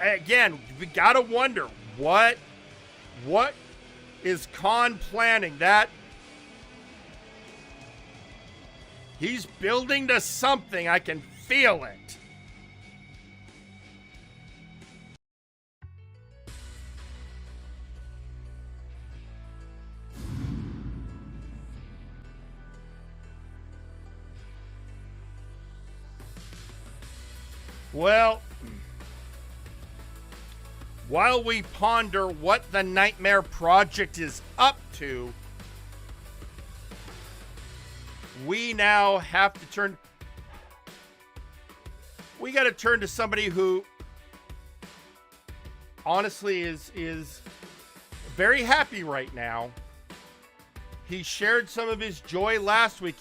Again, we gotta wonder what is Khan planning? That he's building to something. I can feel it. Well, while we ponder what the Nightmare Project is up to, we now have to turn. We got to turn to somebody who honestly is very happy right now. He shared some of his joy last week.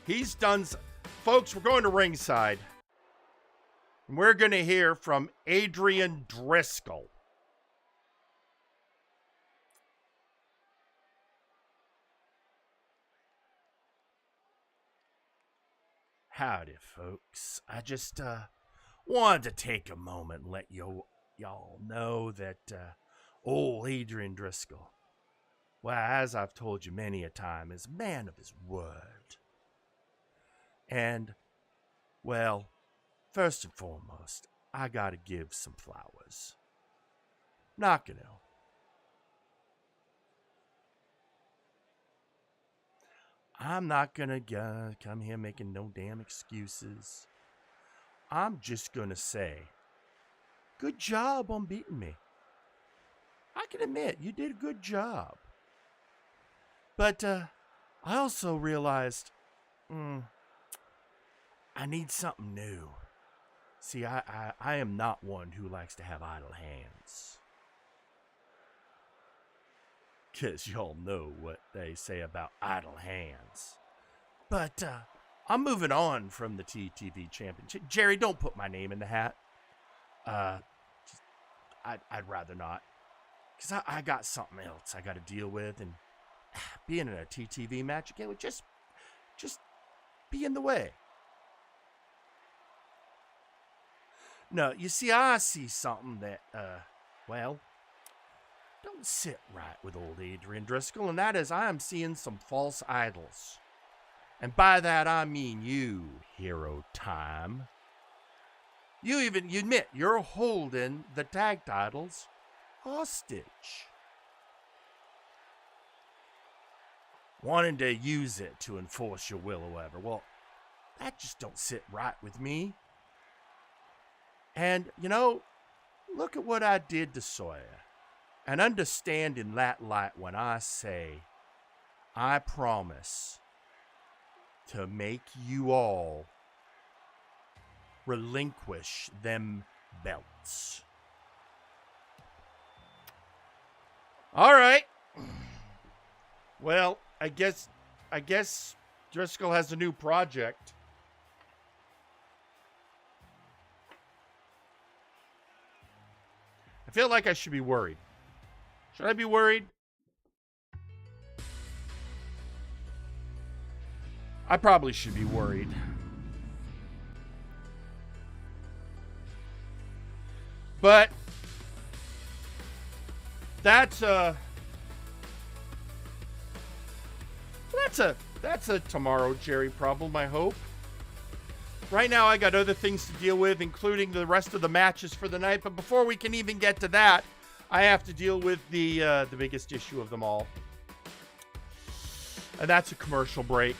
He's done. Folks, we're going to ringside. And we're going to hear from Adrian Driscoll. Howdy, folks. I just wanted to take a moment and let y'all know that old Adrian Driscoll, well, as I've told you many a time, is a man of his word. And, well, first and foremost, I gotta give some flowers. Not gonna. I'm not gonna come here making no damn excuses. I'm just gonna say, good job on beating me. I can admit, you did a good job. But I also realized, I need something new. See, I am not one who likes to have idle hands. 'Cause y'all know what they say about idle hands. But I'm moving on from the TTV Championship. Jerry, don't put my name in the hat. I'd rather not. 'Cause I got something else I got to deal with. And being in a TTV match again would just be in the way. No, you see, I see something that, well, don't sit right with old Adrian Driscoll, and that is I am seeing some false idols. And by that I mean you, Hero Time. You admit you're holding the tag titles hostage. Wanting to use it to enforce your will or whatever. Well, that just don't sit right with me. And, look at what I did to Sawyer. And understand in that light when I say, I promise to make you all relinquish them belts. All right. Well, I guess Driscoll has a new project. I feel like I should be worried. Should I be worried? I probably should be worried. But that's a tomorrow Jerry problem, I hope. Right now I got other things to deal with, including the rest of the matches for the night, but before we can even get to that, I have to deal with the biggest issue of them all. And that's a commercial break.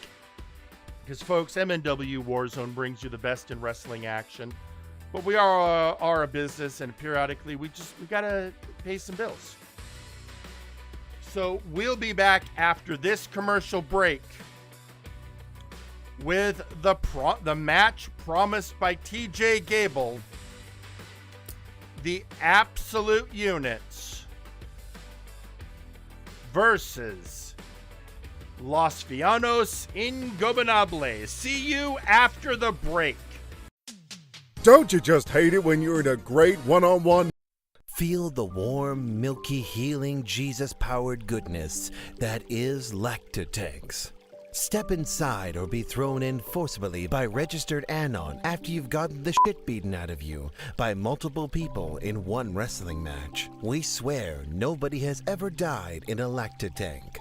Because, folks, MNW Warzone brings you the best in wrestling action. But we are a business, and periodically we got to pay some bills. So we'll be back after this commercial break with the match promised by TJ Gable. The Absolute Units versus Los Villanos Ingobernables. See you after the break. Don't you just hate it when you're in a great one-on-one? Feel the warm, milky, healing, Jesus-powered goodness that is Lactatanks. Step inside or be thrown in forcibly by registered Anon after you've gotten the shit beaten out of you by multiple people in one wrestling match. We swear nobody has ever died in a Lactatank.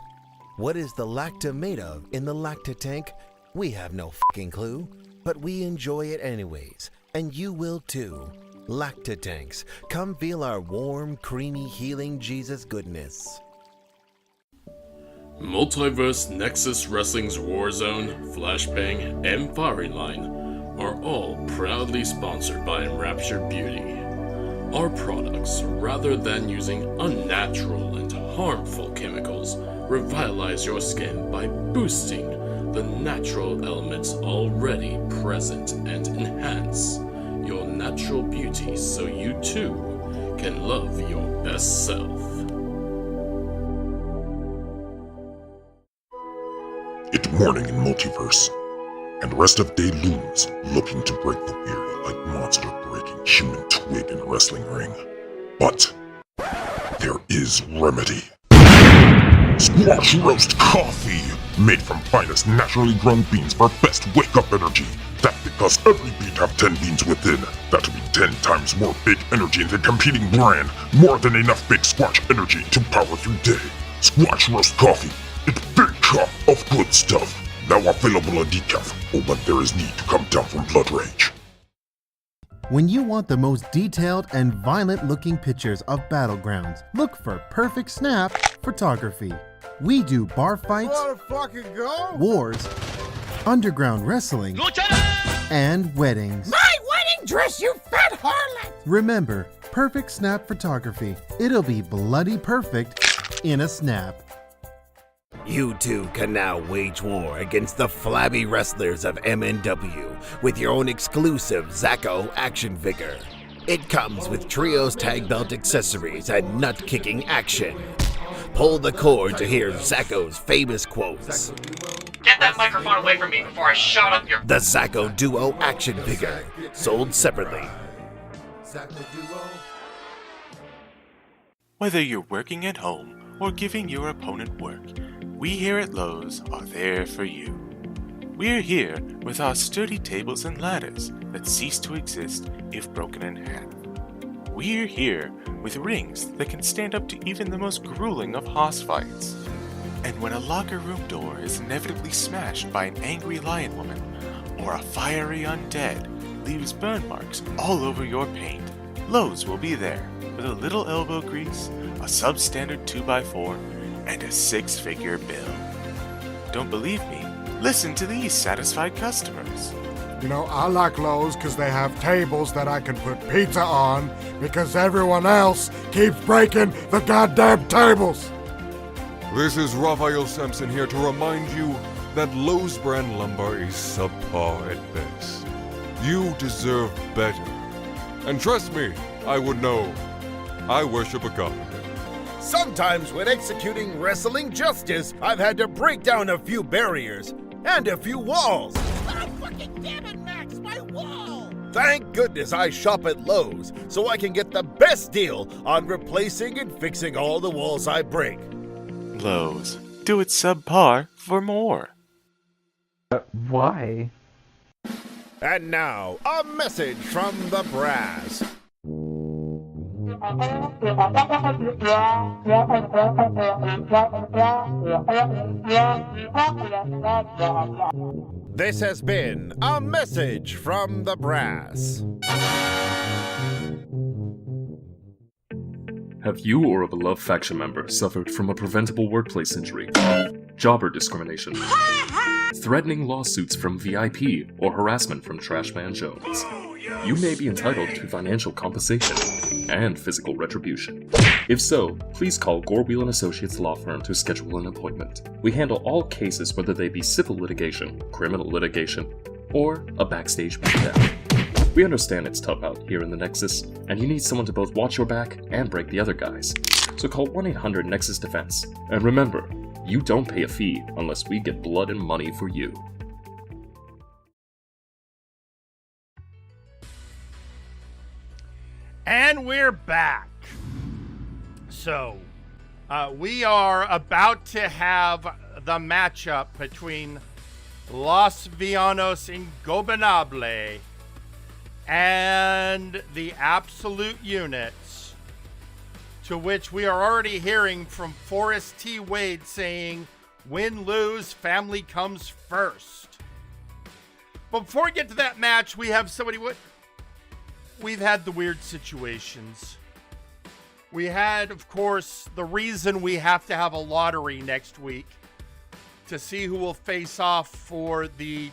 What is the Lacta made of in the Lactatank? We have no fucking clue, but we enjoy it anyways, and you will too. Lactatanks, come feel our warm, creamy, healing Jesus goodness. Multiverse, Nexus Wrestling's Warzone, Flashbang, and Fiery Line are all proudly sponsored by Enraptured Beauty. Our products, rather than using unnatural and harmful chemicals, revitalize your skin by boosting the natural elements already present and enhance your natural beauty so you too can love your best self. It's morning in Multiverse, and the rest of day looms, looking to break the weary like monster breaking human twig in a wrestling ring. But there is remedy. Squash roast coffee, made from finest naturally grown beans for best wake-up energy. That's because every bean have 10 beans within. That'll be 10 times more big energy than competing brand. More than enough big squash energy to power through day. Squash roast coffee. It's big cup of good stuff. Now available in decaf. Oh, but there is need to come down from blood rage. When you want the most detailed and violent-looking pictures of battlegrounds, look for Perfect Snap Photography. We do bar fights, wars, underground wrestling, and weddings. My wedding dress, you fat harlot! Remember, Perfect Snap Photography. It'll be bloody perfect in a snap. You too can now wage war against the flabby wrestlers of MNW with your own exclusive Zacko action figure. It comes with trios tag belt accessories and nut-kicking action. Pull the cord to hear Zacko's famous quotes. Get that microphone away from me before I shot up your... The Zacko Duo action figure, sold separately. Whether you're working at home or giving your opponent work, we here at Lowe's are there for you. We're here with our sturdy tables and ladders that cease to exist if broken in half. We're here with rings that can stand up to even the most grueling of hoss fights. And when a locker room door is inevitably smashed by an angry lion woman, or a fiery undead leaves burn marks all over your paint, Lowe's will be there with a little elbow grease, a substandard 2x4, and a 6-figure bill. Don't believe me? Listen to these satisfied customers. You know, I like Lowe's because they have tables that I can put pizza on because everyone else keeps breaking the goddamn tables. This is Raphael Sampson here to remind you that Lowe's brand lumber is subpar at best. You deserve better. And trust me, I would know. I worship a carpenter. Sometimes when executing wrestling justice, I've had to break down a few barriers and a few walls. Oh, fucking damn it, Max, my wall! Thank goodness I shop at Lowe's so I can get the best deal on replacing and fixing all the walls I break. Lowe's. Do it subpar for more. Why? And now, a message from the brass. This has been a message from the brass. Have you or a beloved faction member suffered from a preventable workplace injury, jobber discrimination, threatening lawsuits from VIP, or harassment from Trashman Jones? You may be entitled to financial compensation and physical retribution. If so, please call Gorwheel & Associates Law Firm to schedule an appointment. We handle all cases, whether they be civil litigation, criminal litigation, or a backstage beatdown. We understand it's tough out here in the Nexus, and you need someone to both watch your back and break the other guys. So call 1-800-NEXUS-DEFENSE. And remember, you don't pay a fee unless we get blood and money for you. And we're back. So, we are about to have the matchup between Los Villanos Ingobernable and the Absolute Units, to which we are already hearing from Forrest T. Wade saying, win, lose, family comes first. But before we get to that match, we have somebody... We've had the weird situations. We had, of course, the reason we have to have a lottery next week to see who will face off for the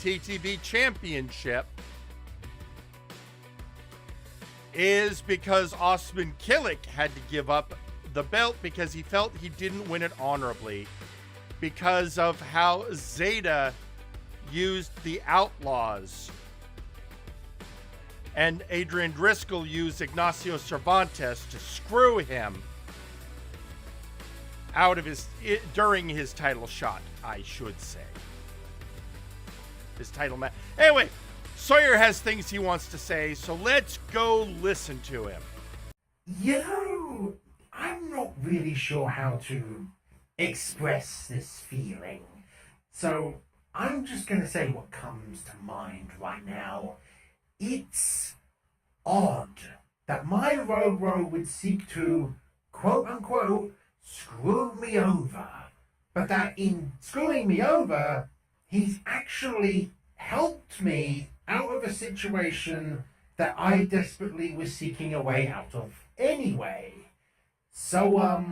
TTB Championship is because Osman Killick had to give up the belt because he felt he didn't win it honorably. because of how Zeta used the Outlaws. And Adrian Driscoll used Ignacio Cervantes to screw him out of during his title shot, I should say. His title match. Anyway, Sawyer has things he wants to say, so let's go listen to him. You know, I'm not really sure how to express this feeling. So I'm just going to say what comes to mind right now. It's odd that my Roro would seek to, quote unquote, screw me over. But that in screwing me over, he's actually helped me out of a situation that I desperately was seeking a way out of anyway. So,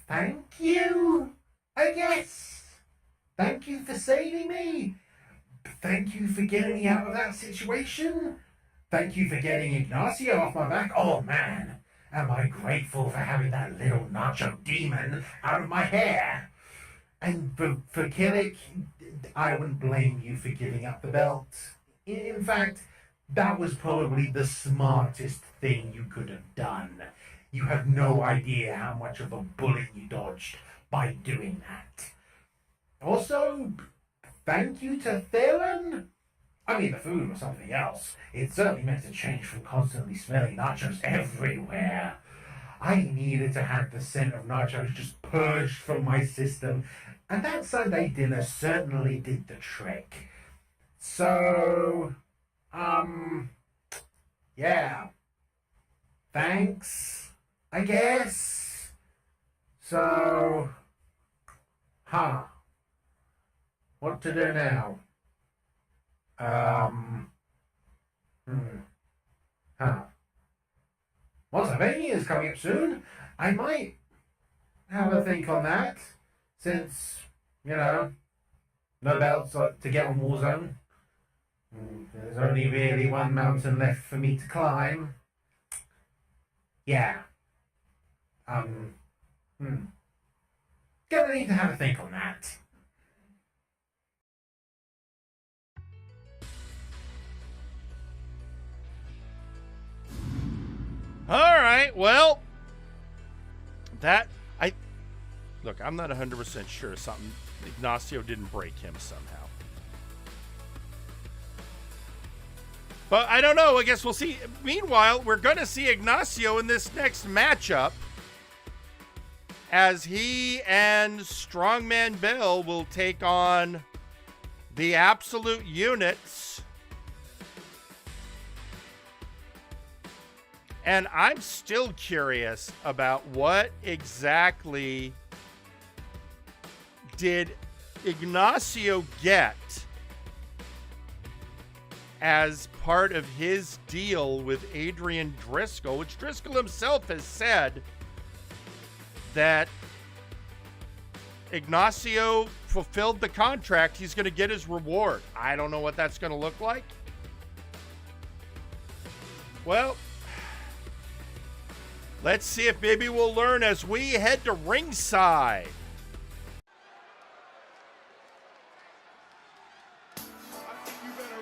thank you, I guess. Thank you for saving me. Thank you for getting me out of that situation. Thank you for getting Ignacio off my back. Oh man, am I grateful for having that little nacho demon out of my hair. And for Killick, I wouldn't blame you for giving up the belt. In fact, that was probably the smartest thing you could have done. You have no idea how much of a bullet you dodged by doing that. Also, thank you to Theron. I mean, the food was something else. It certainly meant a change from constantly smelling nachos everywhere. I needed to have the scent of nachos just purged from my system, and that Sunday dinner certainly did the trick. So, yeah. Thanks, I guess. So, what to do now? Multiverse is coming up soon. I might have a think on that, since, you know, no belts to get on Warzone. There's only really one mountain left for me to climb. Yeah. Gonna need to have a think on that. All right, well, look, I'm not 100% sure something, Ignacio didn't break him somehow. But I don't know, I guess we'll see. Meanwhile, we're going to see Ignacio in this next matchup as he and Strongman Bell will take on the Absolute Units. And I'm still curious about what exactly did Ignacio get as part of his deal with Adrian Driscoll, which Driscoll himself has said that Ignacio fulfilled the contract. He's going to get his reward. I don't know what that's going to look like. Well, let's see if maybe we'll learn as we head to ringside.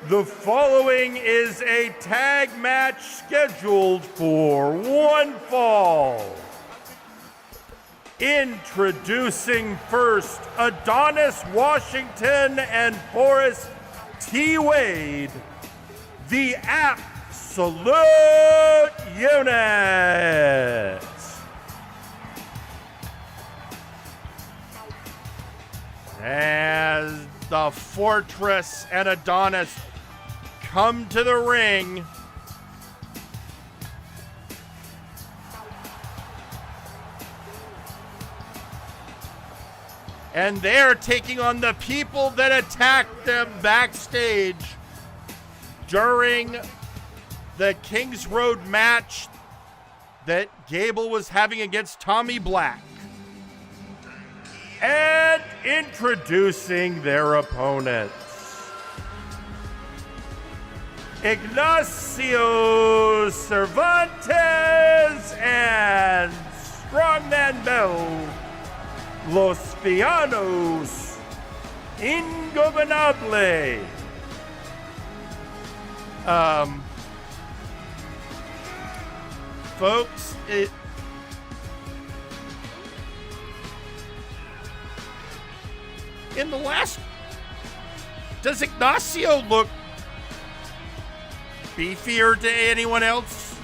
The following is a tag match scheduled for one fall. Introducing first, Adonis Washington and Forrest T. Wade, the Absolute Unit. As the Fortress and Adonis come to the ring, and they're taking on the people that attacked them backstage during the Kings Road match that Gable was having against Tommy Black. And introducing their opponents, Ignacio Cervantes and Strongman Bell, Los Villanos Ingobernable. Folks, in the last, does Ignacio look beefier to anyone else?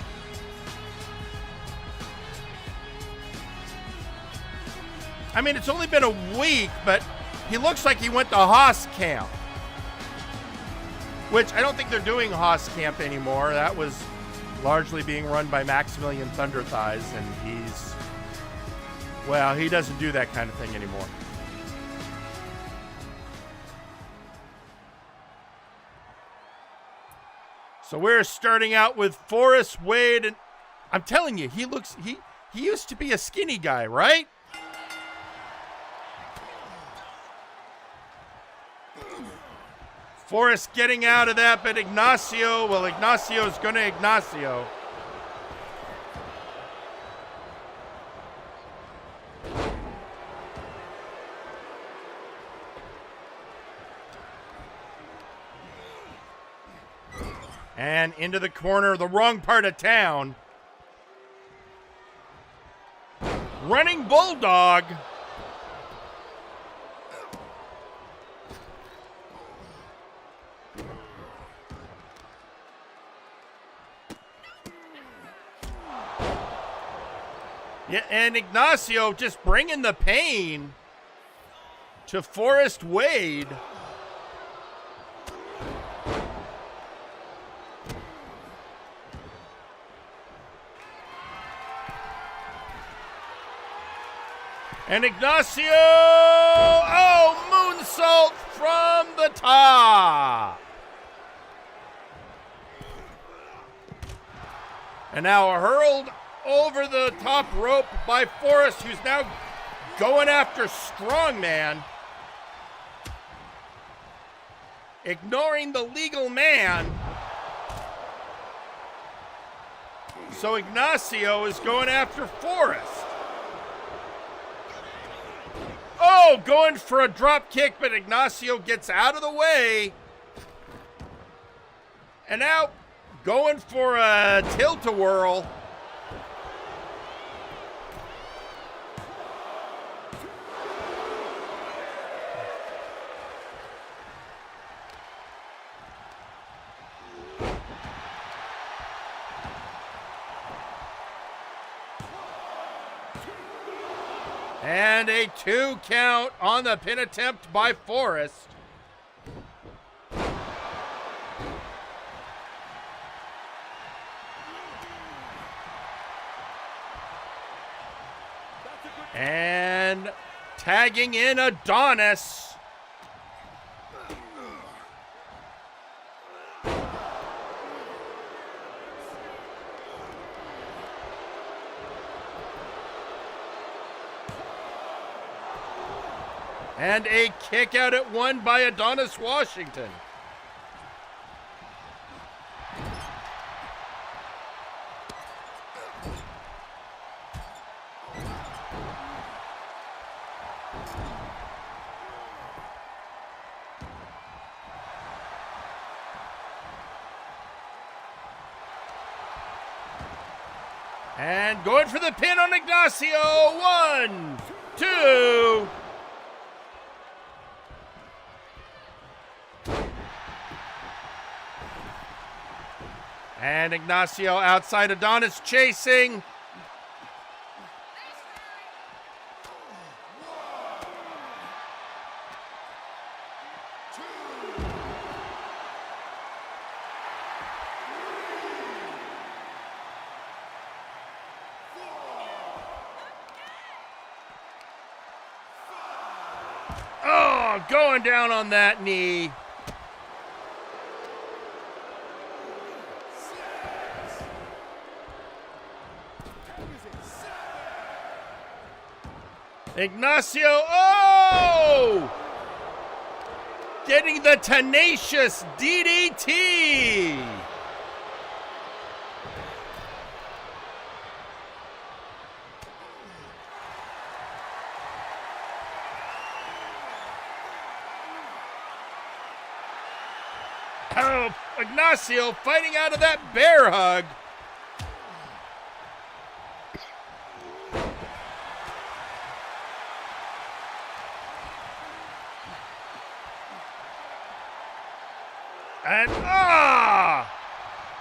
I mean, it's only been a week, but he looks like he went to Haas Camp. Which I don't think they're doing Haas Camp anymore. That was largely being run by Maximilian Thunder Thighs, and he doesn't do that kind of thing anymore. So we're starting out with Forrest Wade, and I'm telling you, he used to be a skinny guy, right? Forrest getting out of that, but Ignacio's going to Ignacio. And into the corner, the wrong part of town. Running Bulldog. Yeah, and Ignacio just bringing the pain to Forrest Wade. And Ignacio, moonsault from the top. And now hurled over the top rope by Forrest, who's now going after Strongman. Ignoring the legal man. So Ignacio is going after Forrest. Oh, going for a drop kick, but Ignacio gets out of the way. And now going for a tilt-a-whirl. And a 2 count on the pin attempt by Forrest. And tagging in Adonis. And a kick out at 1 by Adonis Washington. And going for the pin on Ignacio. 1, 2. And Ignacio outside, Adonis chasing. Oh, going down on that knee. Ignacio, getting the tenacious DDT. Oh, Ignacio fighting out of that bear hug. And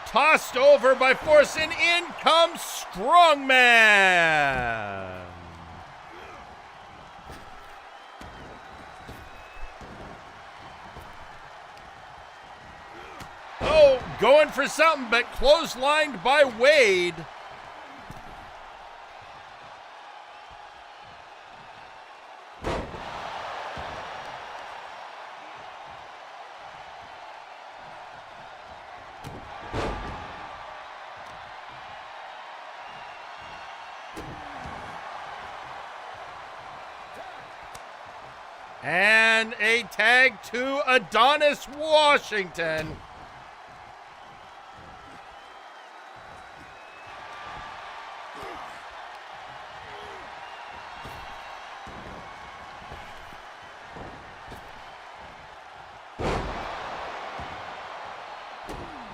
tossed over by Force, and in comes Strongman. Oh, going for something, but clotheslined by Wade. And a tag to Adonis Washington.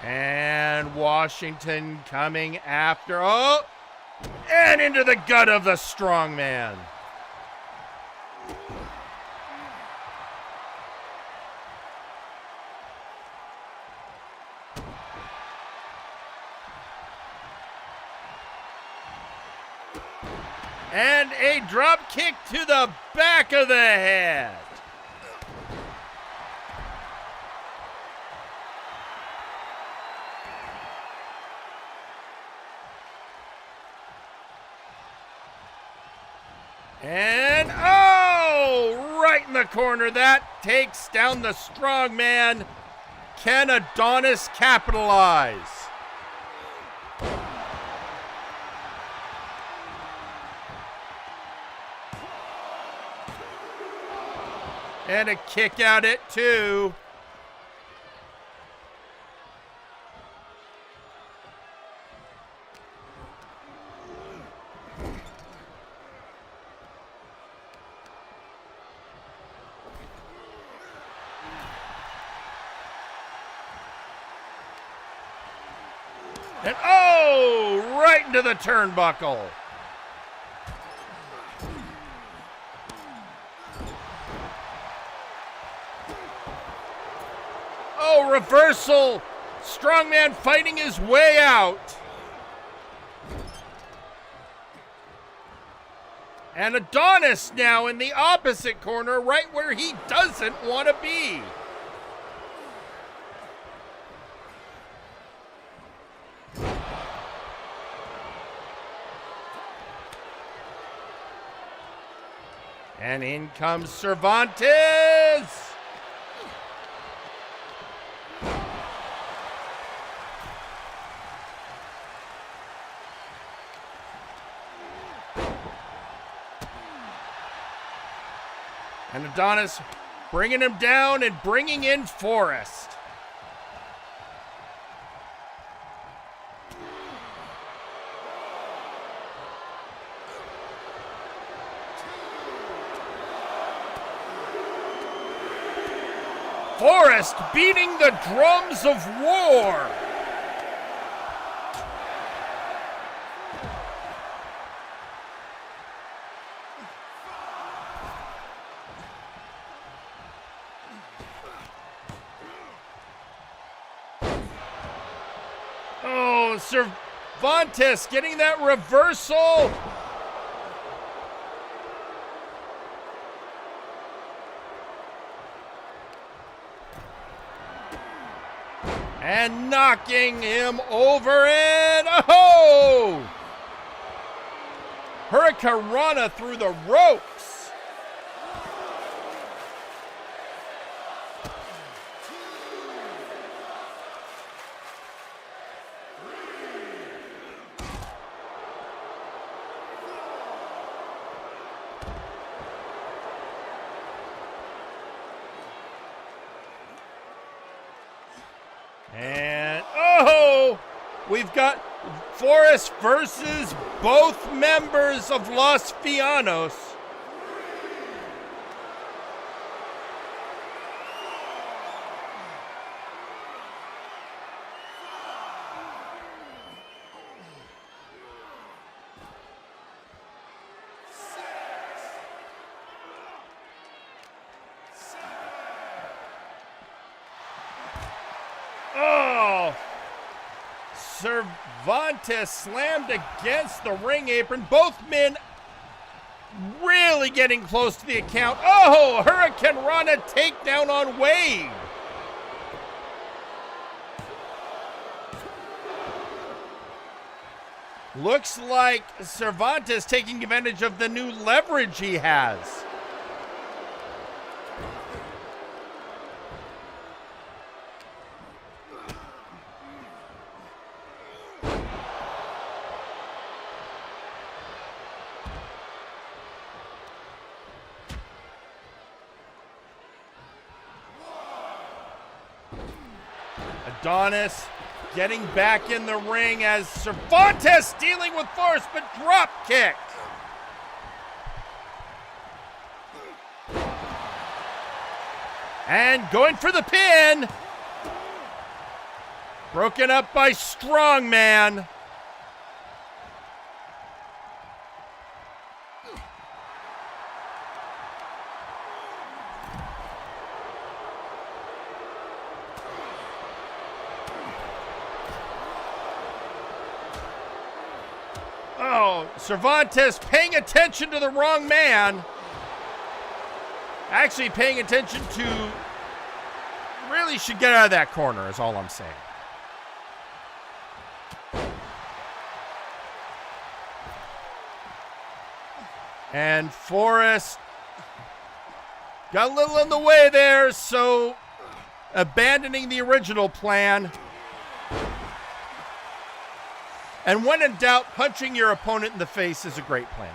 And Washington coming after. Oh! And into the gut of the strongman. And a drop kick to the back of the head. And right in the corner. That takes down the strong man. Can Adonis capitalize? And a kick out at 2. And right into the turnbuckle. Oh, reversal. Strongman fighting his way out. And Adonis now in the opposite corner, right where he doesn't want to be. And in comes Cervantes. And Adonis bringing him down and bringing in Forrest. Forrest beating the drums of war. Oh, Cervantes getting that reversal. And knocking him over, and Hurricanrana through the ropes. And we've got Forrest versus both members of Los Fianos. Cervantes slammed against the ring apron. Both men really getting close to the account. Oh, Hurricane Rana takedown on Wade. Looks like Cervantes taking advantage of the new leverage he has. Adonis getting back in the ring as Cervantes dealing with force, but drop kick. And going for the pin. Broken up by Strongman. Oh, Cervantes paying attention to the wrong man. Actually paying attention to, really should get out of that corner is all I'm saying. And Forrest got a little in the way there, so abandoning the original plan. And when in doubt, punching your opponent in the face is a great plan.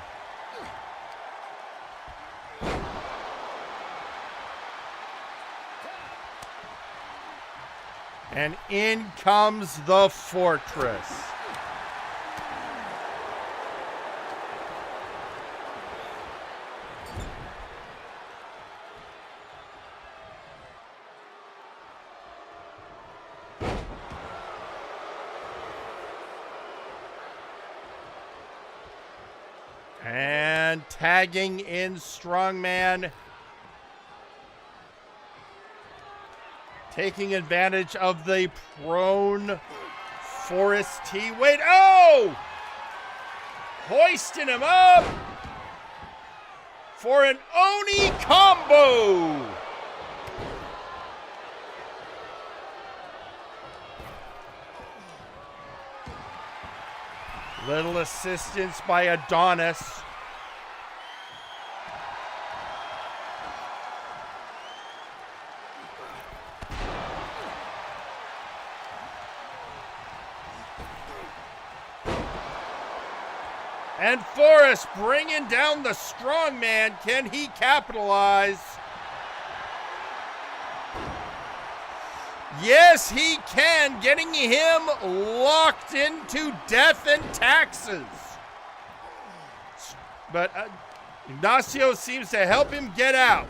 And in comes the Fortress. And tagging in Strongman. Taking advantage of the prone Forrest T. Wait, oh! Hoisting him up for an Oni combo. Little assistance by Adonis. And Forrest bringing down the strongman. Can he capitalize? Yes, he can. Getting him locked into death and taxes. But Ignacio seems to help him get out.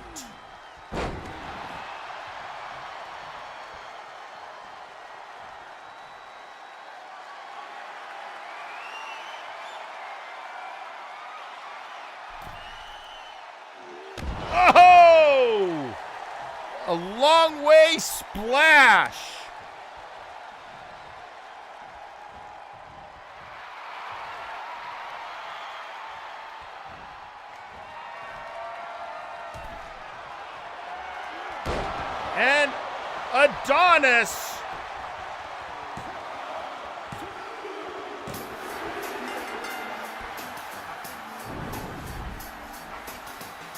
Oh! A long way splash. And Adonis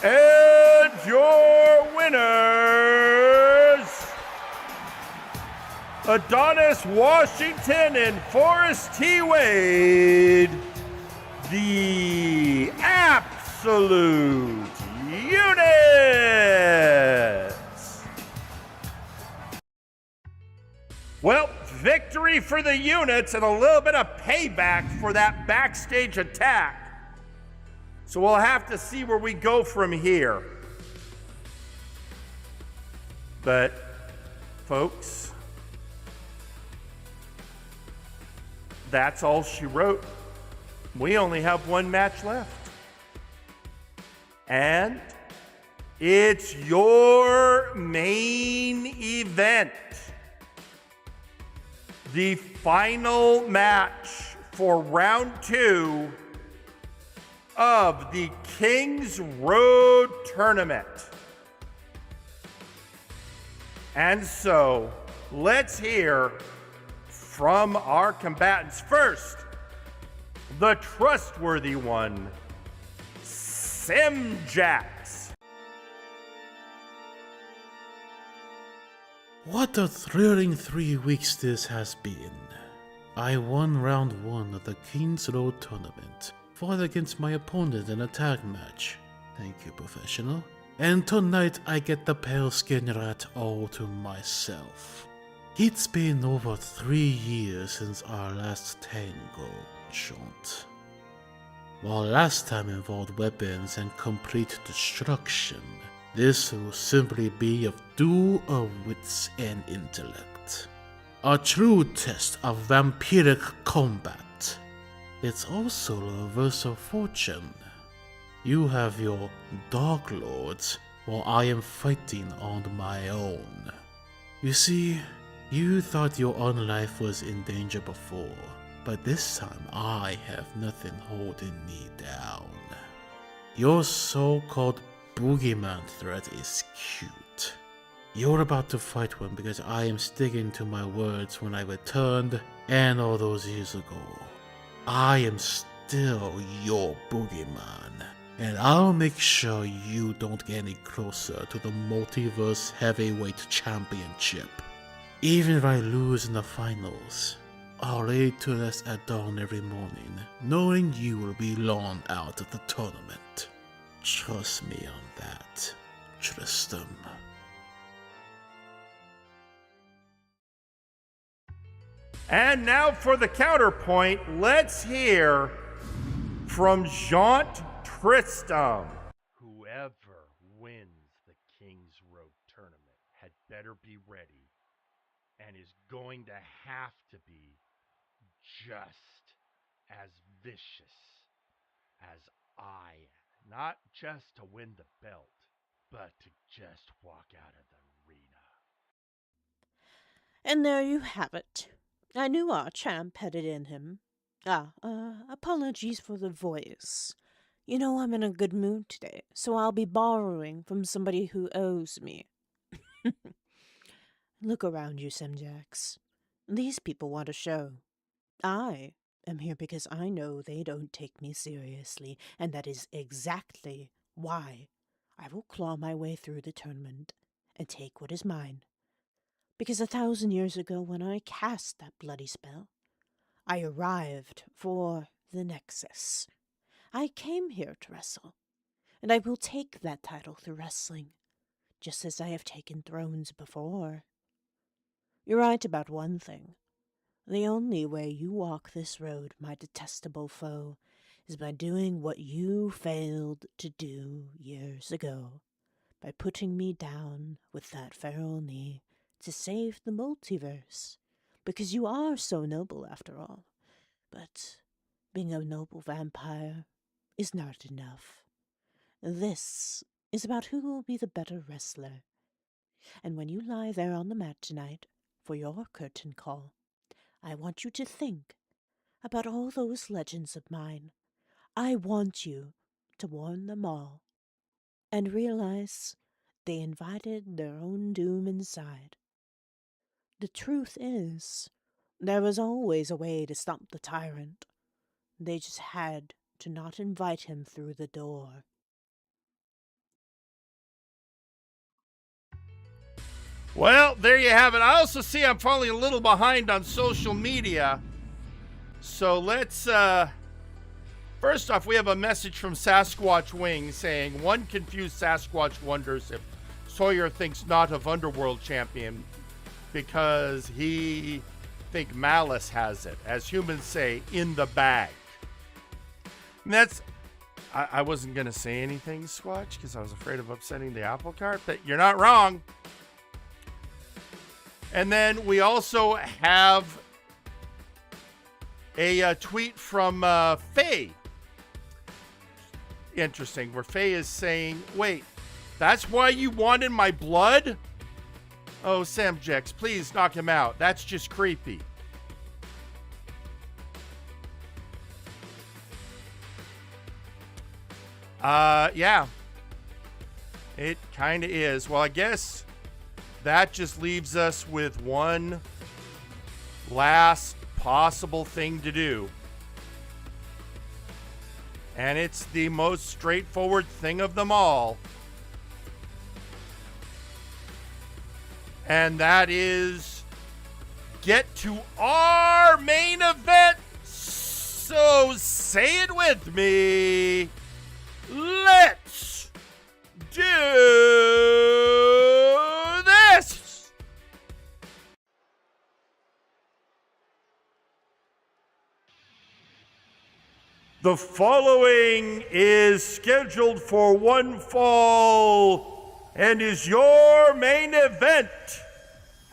and your winners, Adonis Washington and Forrest T. Wade, the Absolute Units. Well, victory for the Units and a little bit of payback for that backstage attack. So we'll have to see where we go from here. But, folks, that's all she wrote. We only have one match left. And it's your main event. the final match for round 2 of the King's Road Tournament. And so, let's hear from our combatants. First, the trustworthy one, Simjax. What a thrilling 3 weeks this has been. I won round 1 of the King's Road Tournament, fought against my opponent in a tag match. Thank you, professional. And tonight I get the pale skin rat all to myself. It's been over 3 years since our last tango, Jaunt. While last time involved weapons and complete destruction, this will simply be a duel of wits and intellect. A true test of vampiric combat. It's also a reverse of fortune. You have your Dark Lords, while I am fighting on my own. You see, you thought your own life was in danger before, but this time I have nothing holding me down. Your so-called boogeyman threat is cute. You're about to fight one because I am sticking to my words when I returned, and all those years ago. I am still your boogeyman, and I'll make sure you don't get any closer to the Multiverse Heavyweight Championship. Even if I lose in the finals, I'll lay to rest at dawn every morning, knowing you will be loaned out of the tournament. Trust me on that, Tristram. And now for the counterpoint, let's hear from Jaunt Tristram. Whoever wins the King's Road Tournament had better be ready and is going to have to be just as vicious as I am. Not just to win the belt, but to just walk out of the arena. And there you have it. I knew our champ had it in him. Apologies for the voice. You know I'm in a good mood today, so I'll be borrowing from somebody who owes me. Look around you, Simjax. These people want a show. I am here because I know they don't take me seriously, and that is exactly why I will claw my way through the tournament and take what is mine. Because 1,000 years ago, when I cast that bloody spell, I arrived for the Nexus. I came here to wrestle, and I will take that title through wrestling, just as I have taken thrones before. You're right about one thing. The only way you walk this road, my detestable foe, is by doing what you failed to do years ago, by putting me down with that feral knee to save the multiverse, because you are so noble after all. But being a noble vampire is not enough. This is about who will be the better wrestler. And when you lie there on the mat tonight for your curtain call, I want you to think about all those legends of mine. I want you to warn them all and realize they invited their own doom inside. The truth is, there was always a way to stop the tyrant. They just had to not invite him through the door. Well, there you have it. I also see I'm falling a little behind on social media. So let's, first off, we have a message from Sasquatch Wing saying, one confused Sasquatch wonders if Sawyer thinks not of Underworld champion because he think Malice has it, as humans say, in the bag. And that's, I wasn't going to say anything, Squatch, because I was afraid of upsetting the apple cart, but you're not wrong. And then we also have a tweet from Faye. Interesting, where Faye is saying, wait, that's why you wanted my blood? Oh, Samjex, please knock him out. That's just creepy. Yeah. It kind of is. Well, I guess that just leaves us with one last possible thing to do. And it's the most straightforward thing of them all. And that is get to our main event. So say it with me. Let's do this. The following is scheduled for one fall and is your main event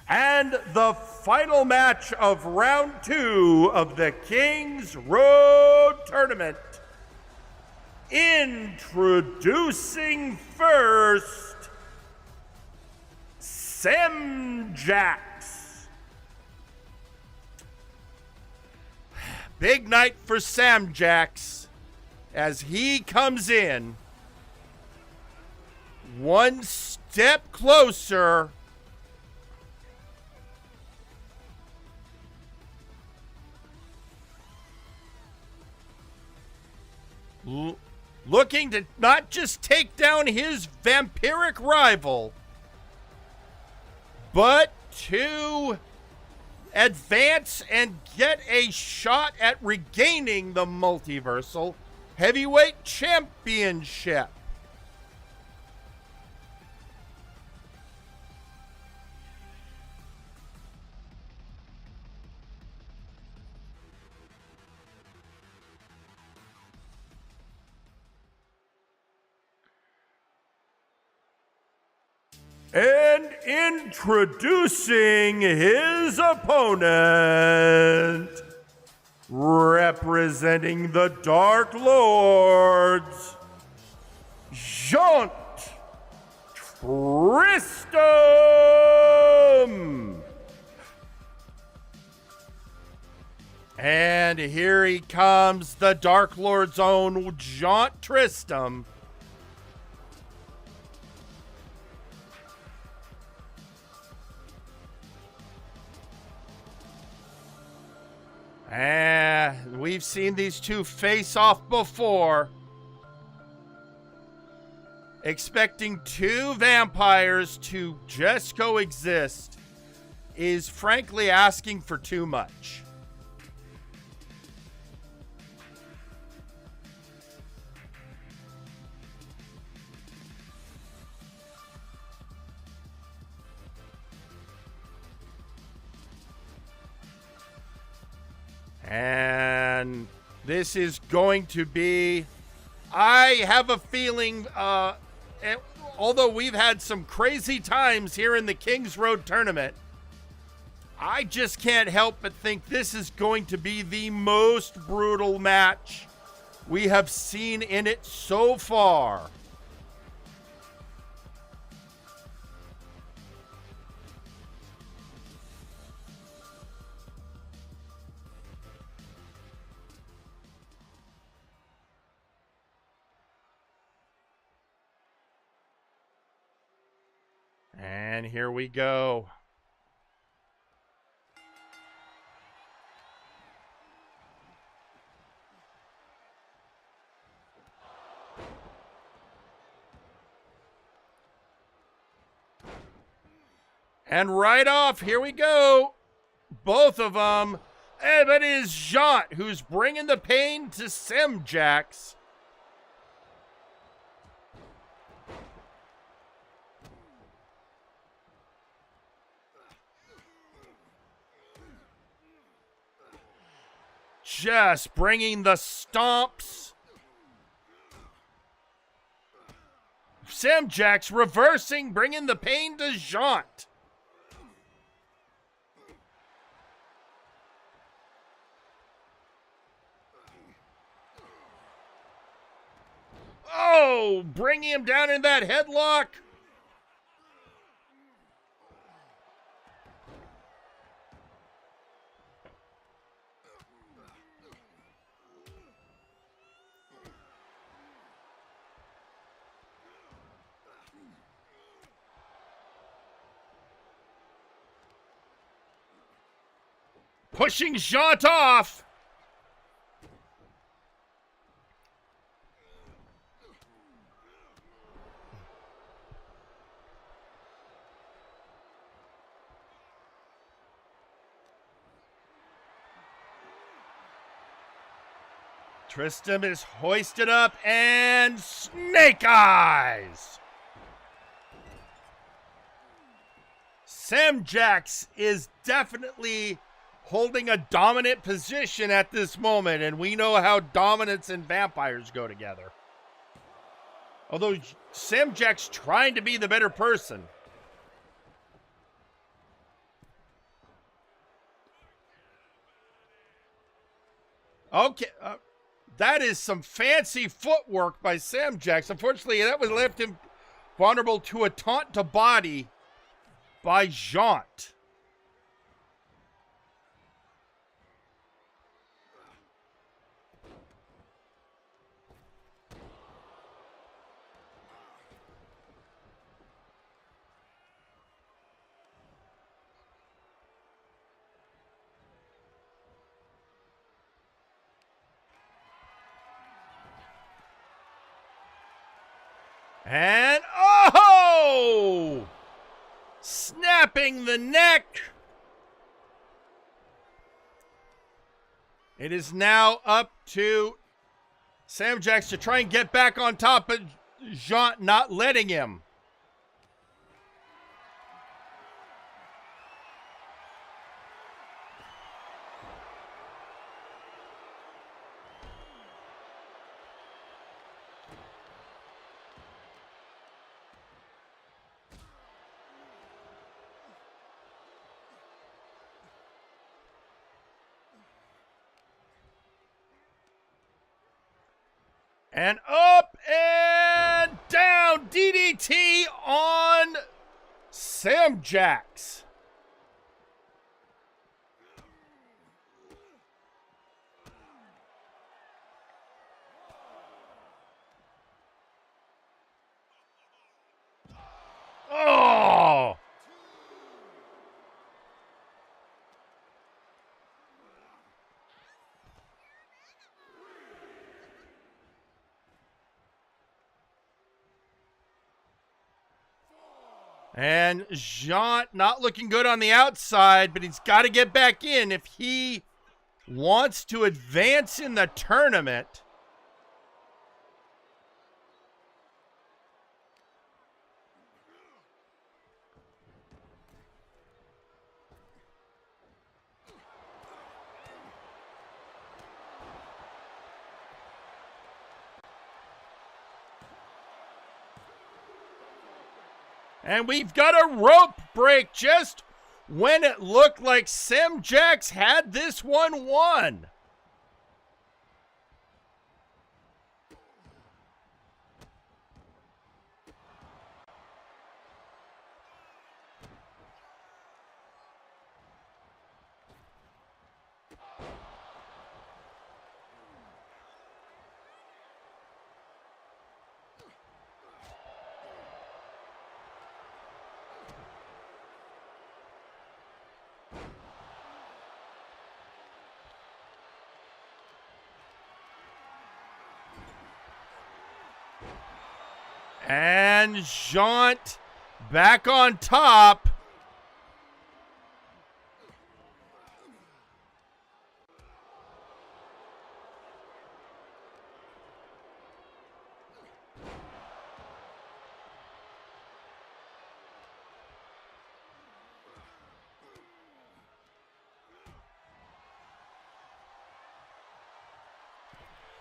and the final match of round 2 of the Kings Road Tournament. Introducing first, Samjax. Big night for Samjax as he comes in one step closer looking to not just take down his vampiric rival, but to advance and get a shot at regaining the Multiversal Heavyweight Championship. And introducing his opponent, representing the Dark Lords, Jaunt Tristram. And here he comes, the Dark Lord's own Jaunt Tristram. We've seen these two face off before. Expecting two vampires to just coexist is frankly asking for too much. And this is going to be, I have a feeling, although we've had some crazy times here in the Kings Road Tournament, I just can't help but think this is going to be the most brutal match we have seen in it so far. And here we go. And right off, here we go. Both of them. And it is Jaunt who's bringing the pain to Samjax. Just bringing the stomps. Samjax reversing, bringing the pain to Jaunt. Oh, bringing him down in that headlock. pushing Jaunt off. Tristram is hoisted up and Snake Eyes. Samjax is definitely holding a dominant position at this moment, and we know how dominance and vampires go together. Although Samjax trying to be the better person. Okay, that is some fancy footwork by Samjax. Unfortunately, that would left him vulnerable to a taunt to body by Jaunt. And oh! Snapping the neck. It is now up to Samjax to try and get back on top, but Jaunt not letting him. And up and down. DDT on Samjax. Oh! And Jaunt not looking good on the outside, but he's got to get back in if he wants to advance in the tournament. And we've got a rope break just when it looked like Samjax had this one won. And Jaunt back on top.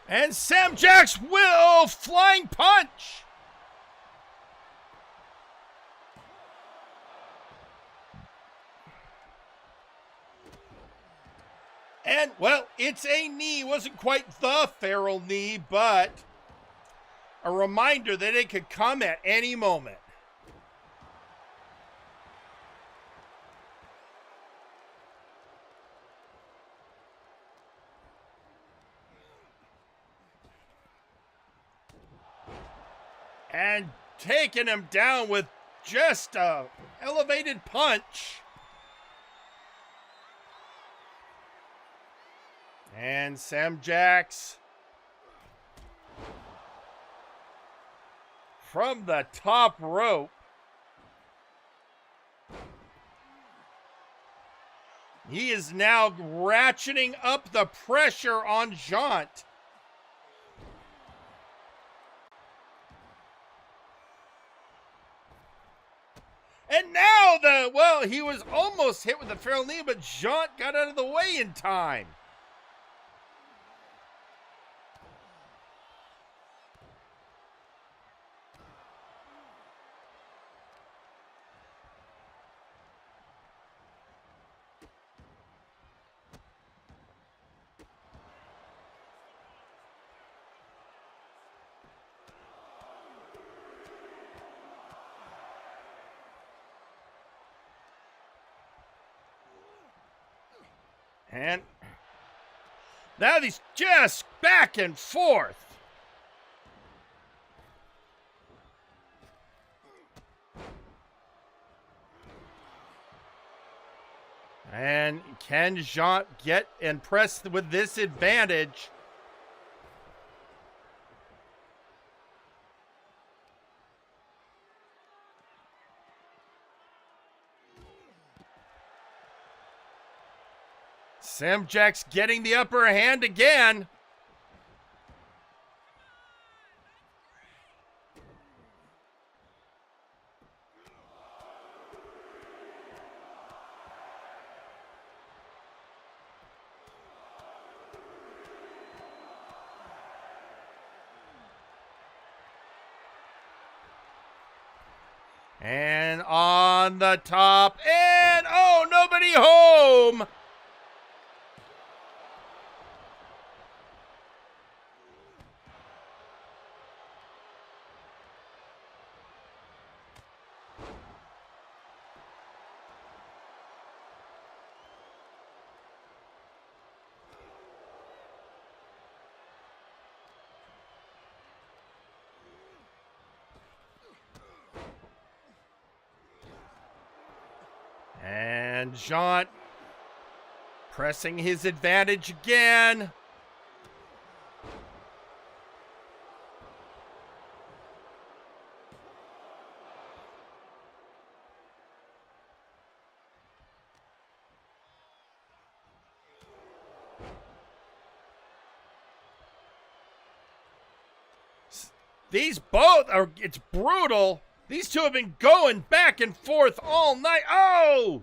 And Samjax will flying punch. And, well, it's a knee. Wasn't quite the feral knee, but a reminder that it could come at any moment. And taking him down with just a elevated punch. And Sam Jax from the top rope. He is now ratcheting up the pressure on Jaunt. And now he was almost hit with the feral knee, but Jaunt got out of the way in time. And now these just back and forth. And can Jaunt get impressed with this advantage? Sam Jax getting the upper hand again. And on the top, and oh, nobody home. And Jaunt pressing his advantage again. These both are, it's brutal. These two have been going back and forth all night. Oh!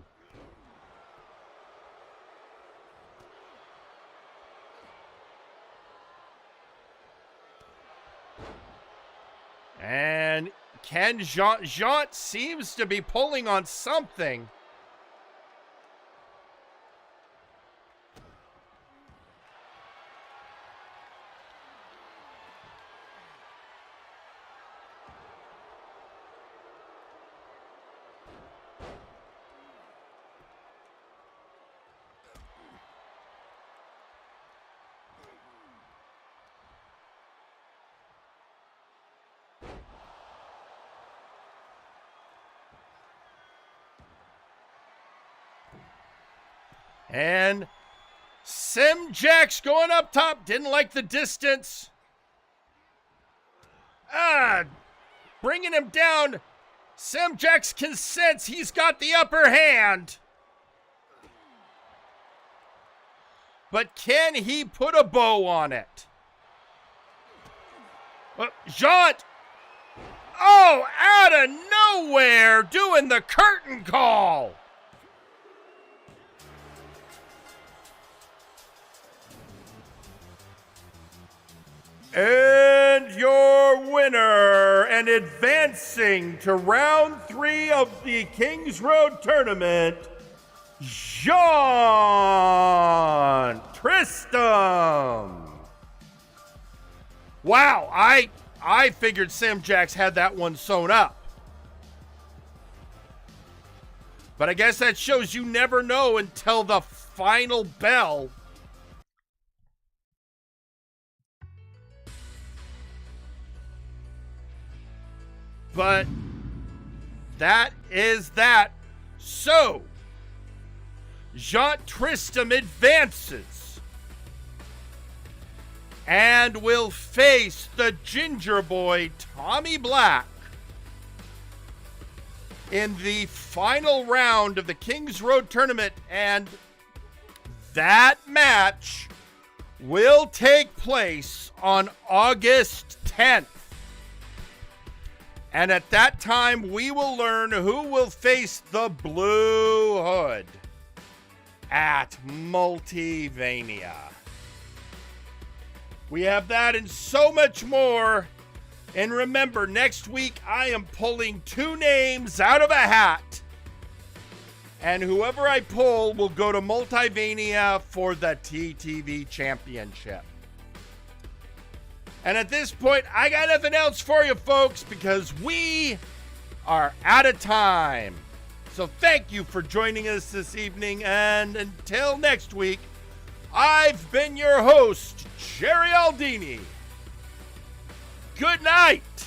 And can Jaunt seems to be pulling on something. And Sam Jax going up top. Didn't like the distance. Bringing him down. Sam Jax can sense he's got the upper hand. But can he put a bow on it? Jaunt. Oh, out of nowhere, doing the curtain call. And your winner, and advancing to round 3 of the Kings Road Tournament, John Tristram. Wow, I figured Sam Jax had that one sewn up. But I guess that shows you never know until the final bell. But that is that. So, Jaunt Tristram advances and will face the Ginger Boy Tommy Black in the final round of the Kings Road Tournament, and that match will take place on August 10th. And at that time, we will learn who will face the Blue Hood at Multivania. We have that and so much more. And remember, next week I am pulling 2 names out of a hat. And whoever I pull will go to Multivania for the TTV Championship. And at this point, I got nothing else for you folks because we are out of time. So thank you for joining us this evening. And until next week, I've been your host, Jerry Aldini. Good night.